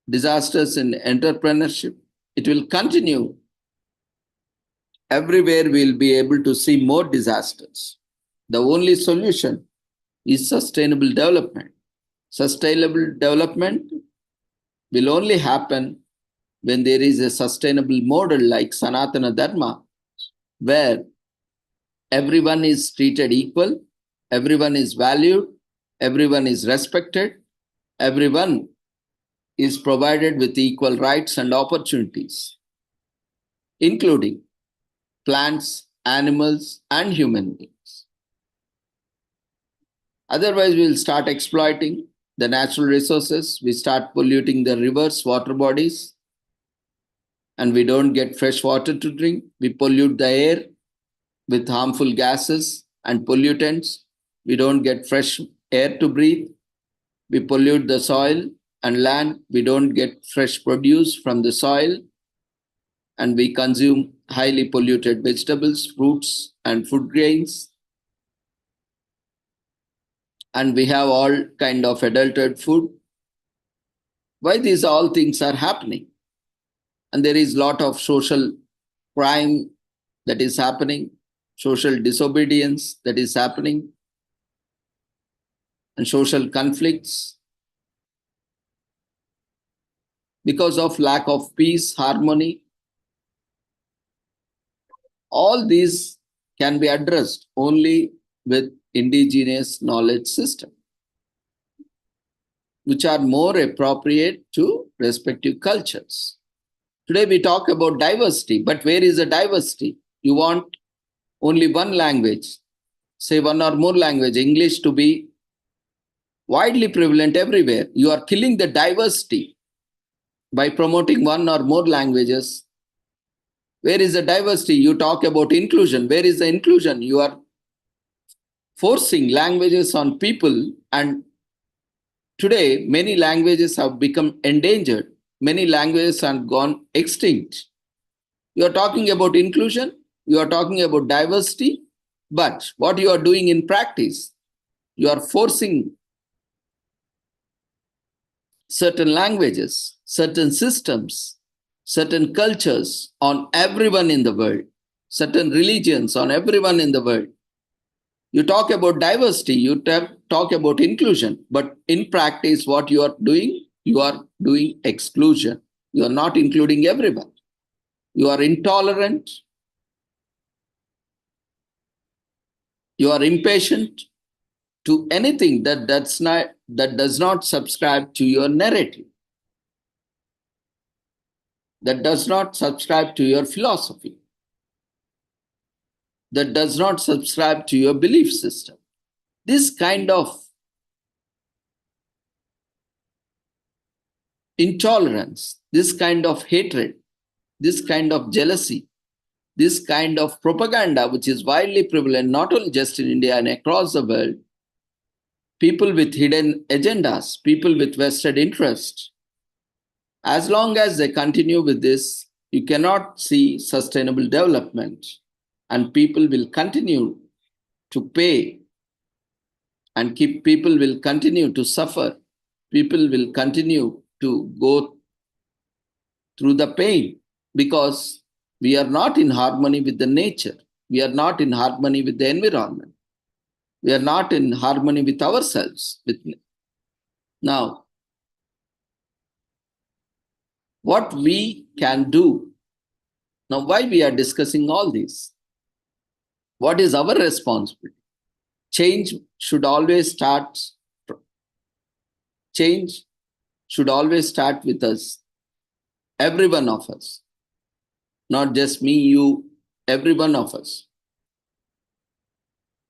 disasters in entrepreneurship. It will continue. Everywhere we'll be able to see more disasters. The only solution is sustainable development. Sustainable development will only happen when there is a sustainable model like Sanatana Dharma, where everyone is treated equal, everyone is valued, everyone is respected, everyone is provided with equal rights and opportunities, including plants, animals, and human beings. Otherwise, we'll start exploiting the natural resources, we start polluting the rivers, water bodies, and we don't get fresh water to drink. We pollute the air with harmful gases and pollutants. We don't get fresh air to breathe. We pollute the soil and land. We don't get fresh produce from the soil. And we consume highly polluted vegetables, fruits, and food grains. And we have all kind of adulterated food. Why these all things are happening? And there is a lot of social crime that is happening, social disobedience that is happening, and social conflicts because of lack of peace, harmony. All these can be addressed only with indigenous knowledge system, which are more appropriate to respective cultures. Today we talk about diversity, but where is the diversity? You want only one language, say one or more language, English to be widely prevalent everywhere. You are killing the diversity by promoting one or more languages. Where is the diversity? You talk about inclusion. Where is the inclusion? You are forcing languages on people, and today many languages have become endangered. Many languages have gone extinct. You are talking about inclusion, you are talking about diversity, but what you are doing in practice, you are forcing certain languages, certain systems, certain cultures on everyone in the world, certain religions on everyone in the world. You talk about diversity, you talk about inclusion, but in practice, what you are doing exclusion. You are not including everyone. You are intolerant. You are impatient to anything that does not subscribe to your narrative, that does not subscribe to your philosophy, that does not subscribe to your belief system. This kind of intolerance, this kind of hatred, this kind of jealousy, this kind of propaganda, which is widely prevalent not only just in India and across the world, people with hidden agendas, people with vested interests. As long as they continue with this, you cannot see sustainable development, and people will continue to pay, and people will continue to suffer. People will continue to go through the pain because we are not in harmony with the nature. We are not in harmony with the environment. We are not in harmony with ourselves. Now, what we can do, now why we are discussing all this? What is our responsibility? Change should always start with us, every one of us, not just me, you, every one of us.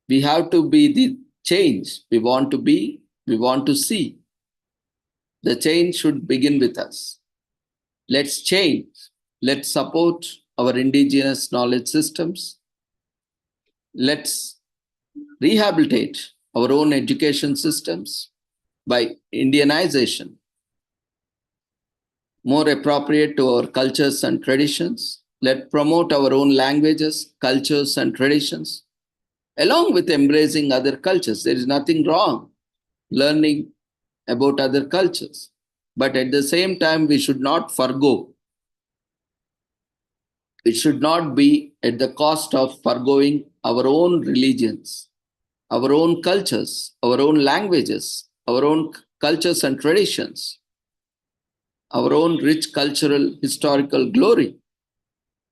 We have to be the change we want to be, we want to see. The change should begin with us. Let's change. Let's support our indigenous knowledge systems. Let's rehabilitate our own education systems by Indianization, more appropriate to our cultures and traditions. Let's promote our own languages, cultures, and traditions, along with embracing other cultures. There is nothing wrong learning about other cultures. But at the same time, we should not forgo. It should not be at the cost of forgoing our own religions, our own cultures, our own languages, our own cultures and traditions, our own rich cultural, historical glory,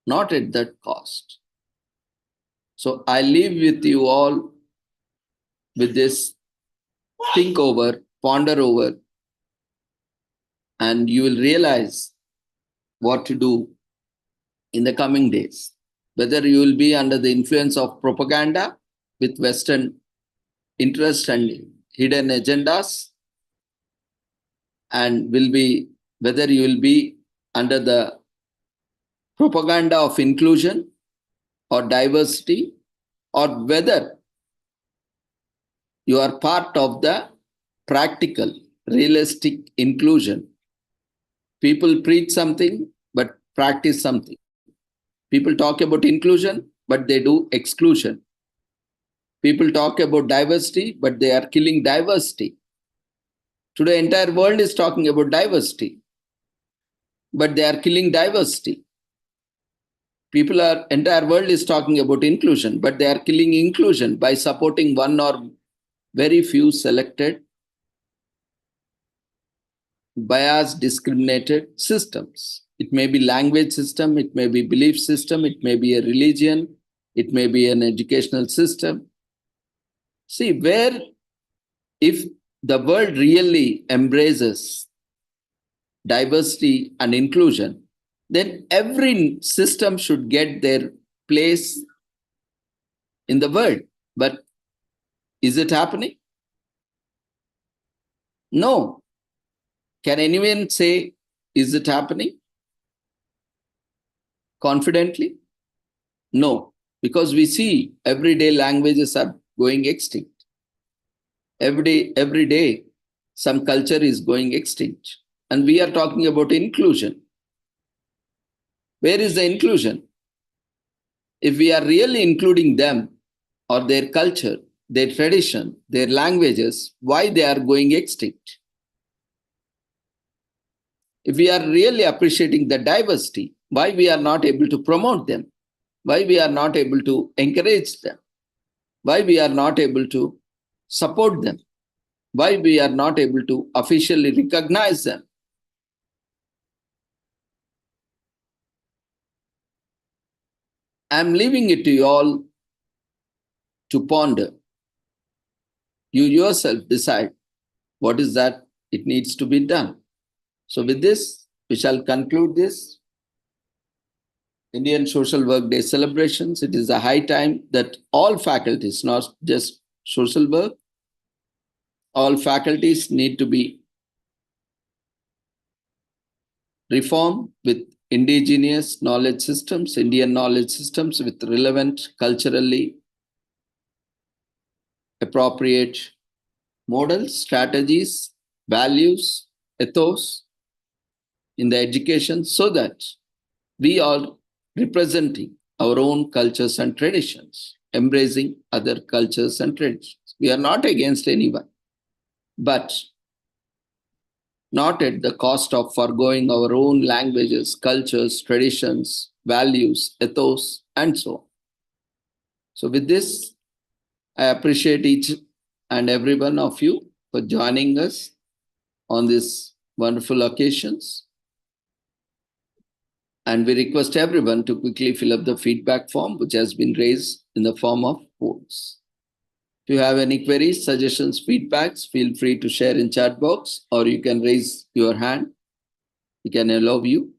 not at that cost. So I leave with you all with this, think over, ponder over, and you will realize what to do in the coming days. Whether you will be under the influence of propaganda with Western interest and hidden agendas, and whether you will be under the propaganda of inclusion or diversity, or whether you are part of the practical, realistic inclusion. People preach something, but practice something. People talk about inclusion, but they do exclusion. People talk about diversity, but they are killing diversity. Today, entire world is talking about diversity, but they are killing diversity. Entire world is talking about inclusion, but they are killing inclusion by supporting one or very few selected biased, discriminated systems. It may be language system, it may be belief system, it may be a religion, it may be an educational system. See, where if the world really embraces diversity and inclusion, then every system should get their place in the world. But is it happening? No. Can anyone say, is it happening? Confidently? No, because we see everyday languages are going extinct. Every day, some culture is going extinct. And we are talking about inclusion. Where is the inclusion? If we are really including them or their culture, their tradition, their languages, why they are going extinct? If we are really appreciating the diversity, why we are not able to promote them? Why we are not able to encourage them? Why we are not able to support them? Why we are not able to officially recognize them? I'm leaving it to you all to ponder. You yourself decide what is that it needs to be done. So with this, we shall conclude this Indian Social Work Day celebrations. It is a high time that all faculties, not just social work, all faculties need to be reformed with indigenous knowledge systems, Indian knowledge systems with relevant, culturally appropriate models, strategies, values, ethos in the education, so that we are representing our own cultures and traditions, embracing other cultures and traditions. We are not against anyone, but not at the cost of foregoing our own languages, cultures, traditions, values, ethos, and so on. So with this, I appreciate each and every one of you for joining us on these wonderful occasions. And we request everyone to quickly fill up the feedback form, which has been raised in the form of polls. If you have any queries, suggestions, feedbacks, feel free to share in chat box, or you can raise your hand. We can allow you.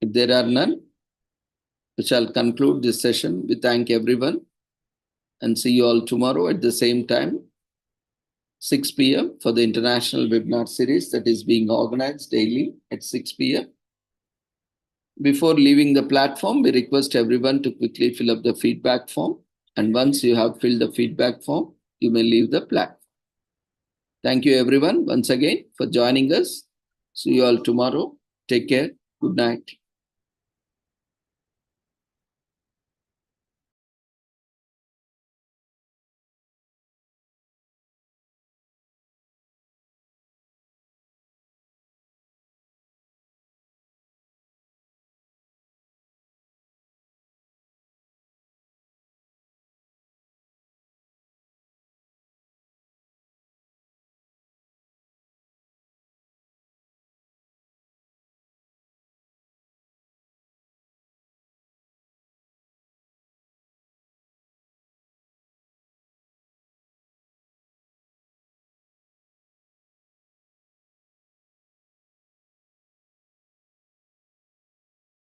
If there are none, we shall conclude this session. We thank everyone and see you all tomorrow at the same time, 6 p.m. for the international webinar series that is being organized daily at 6 p.m. Before leaving the platform, we request everyone to quickly fill up the feedback form. And once you have filled the feedback form, you may leave the platform. Thank you, everyone, once again for joining us. See you all tomorrow. Take care. Good night.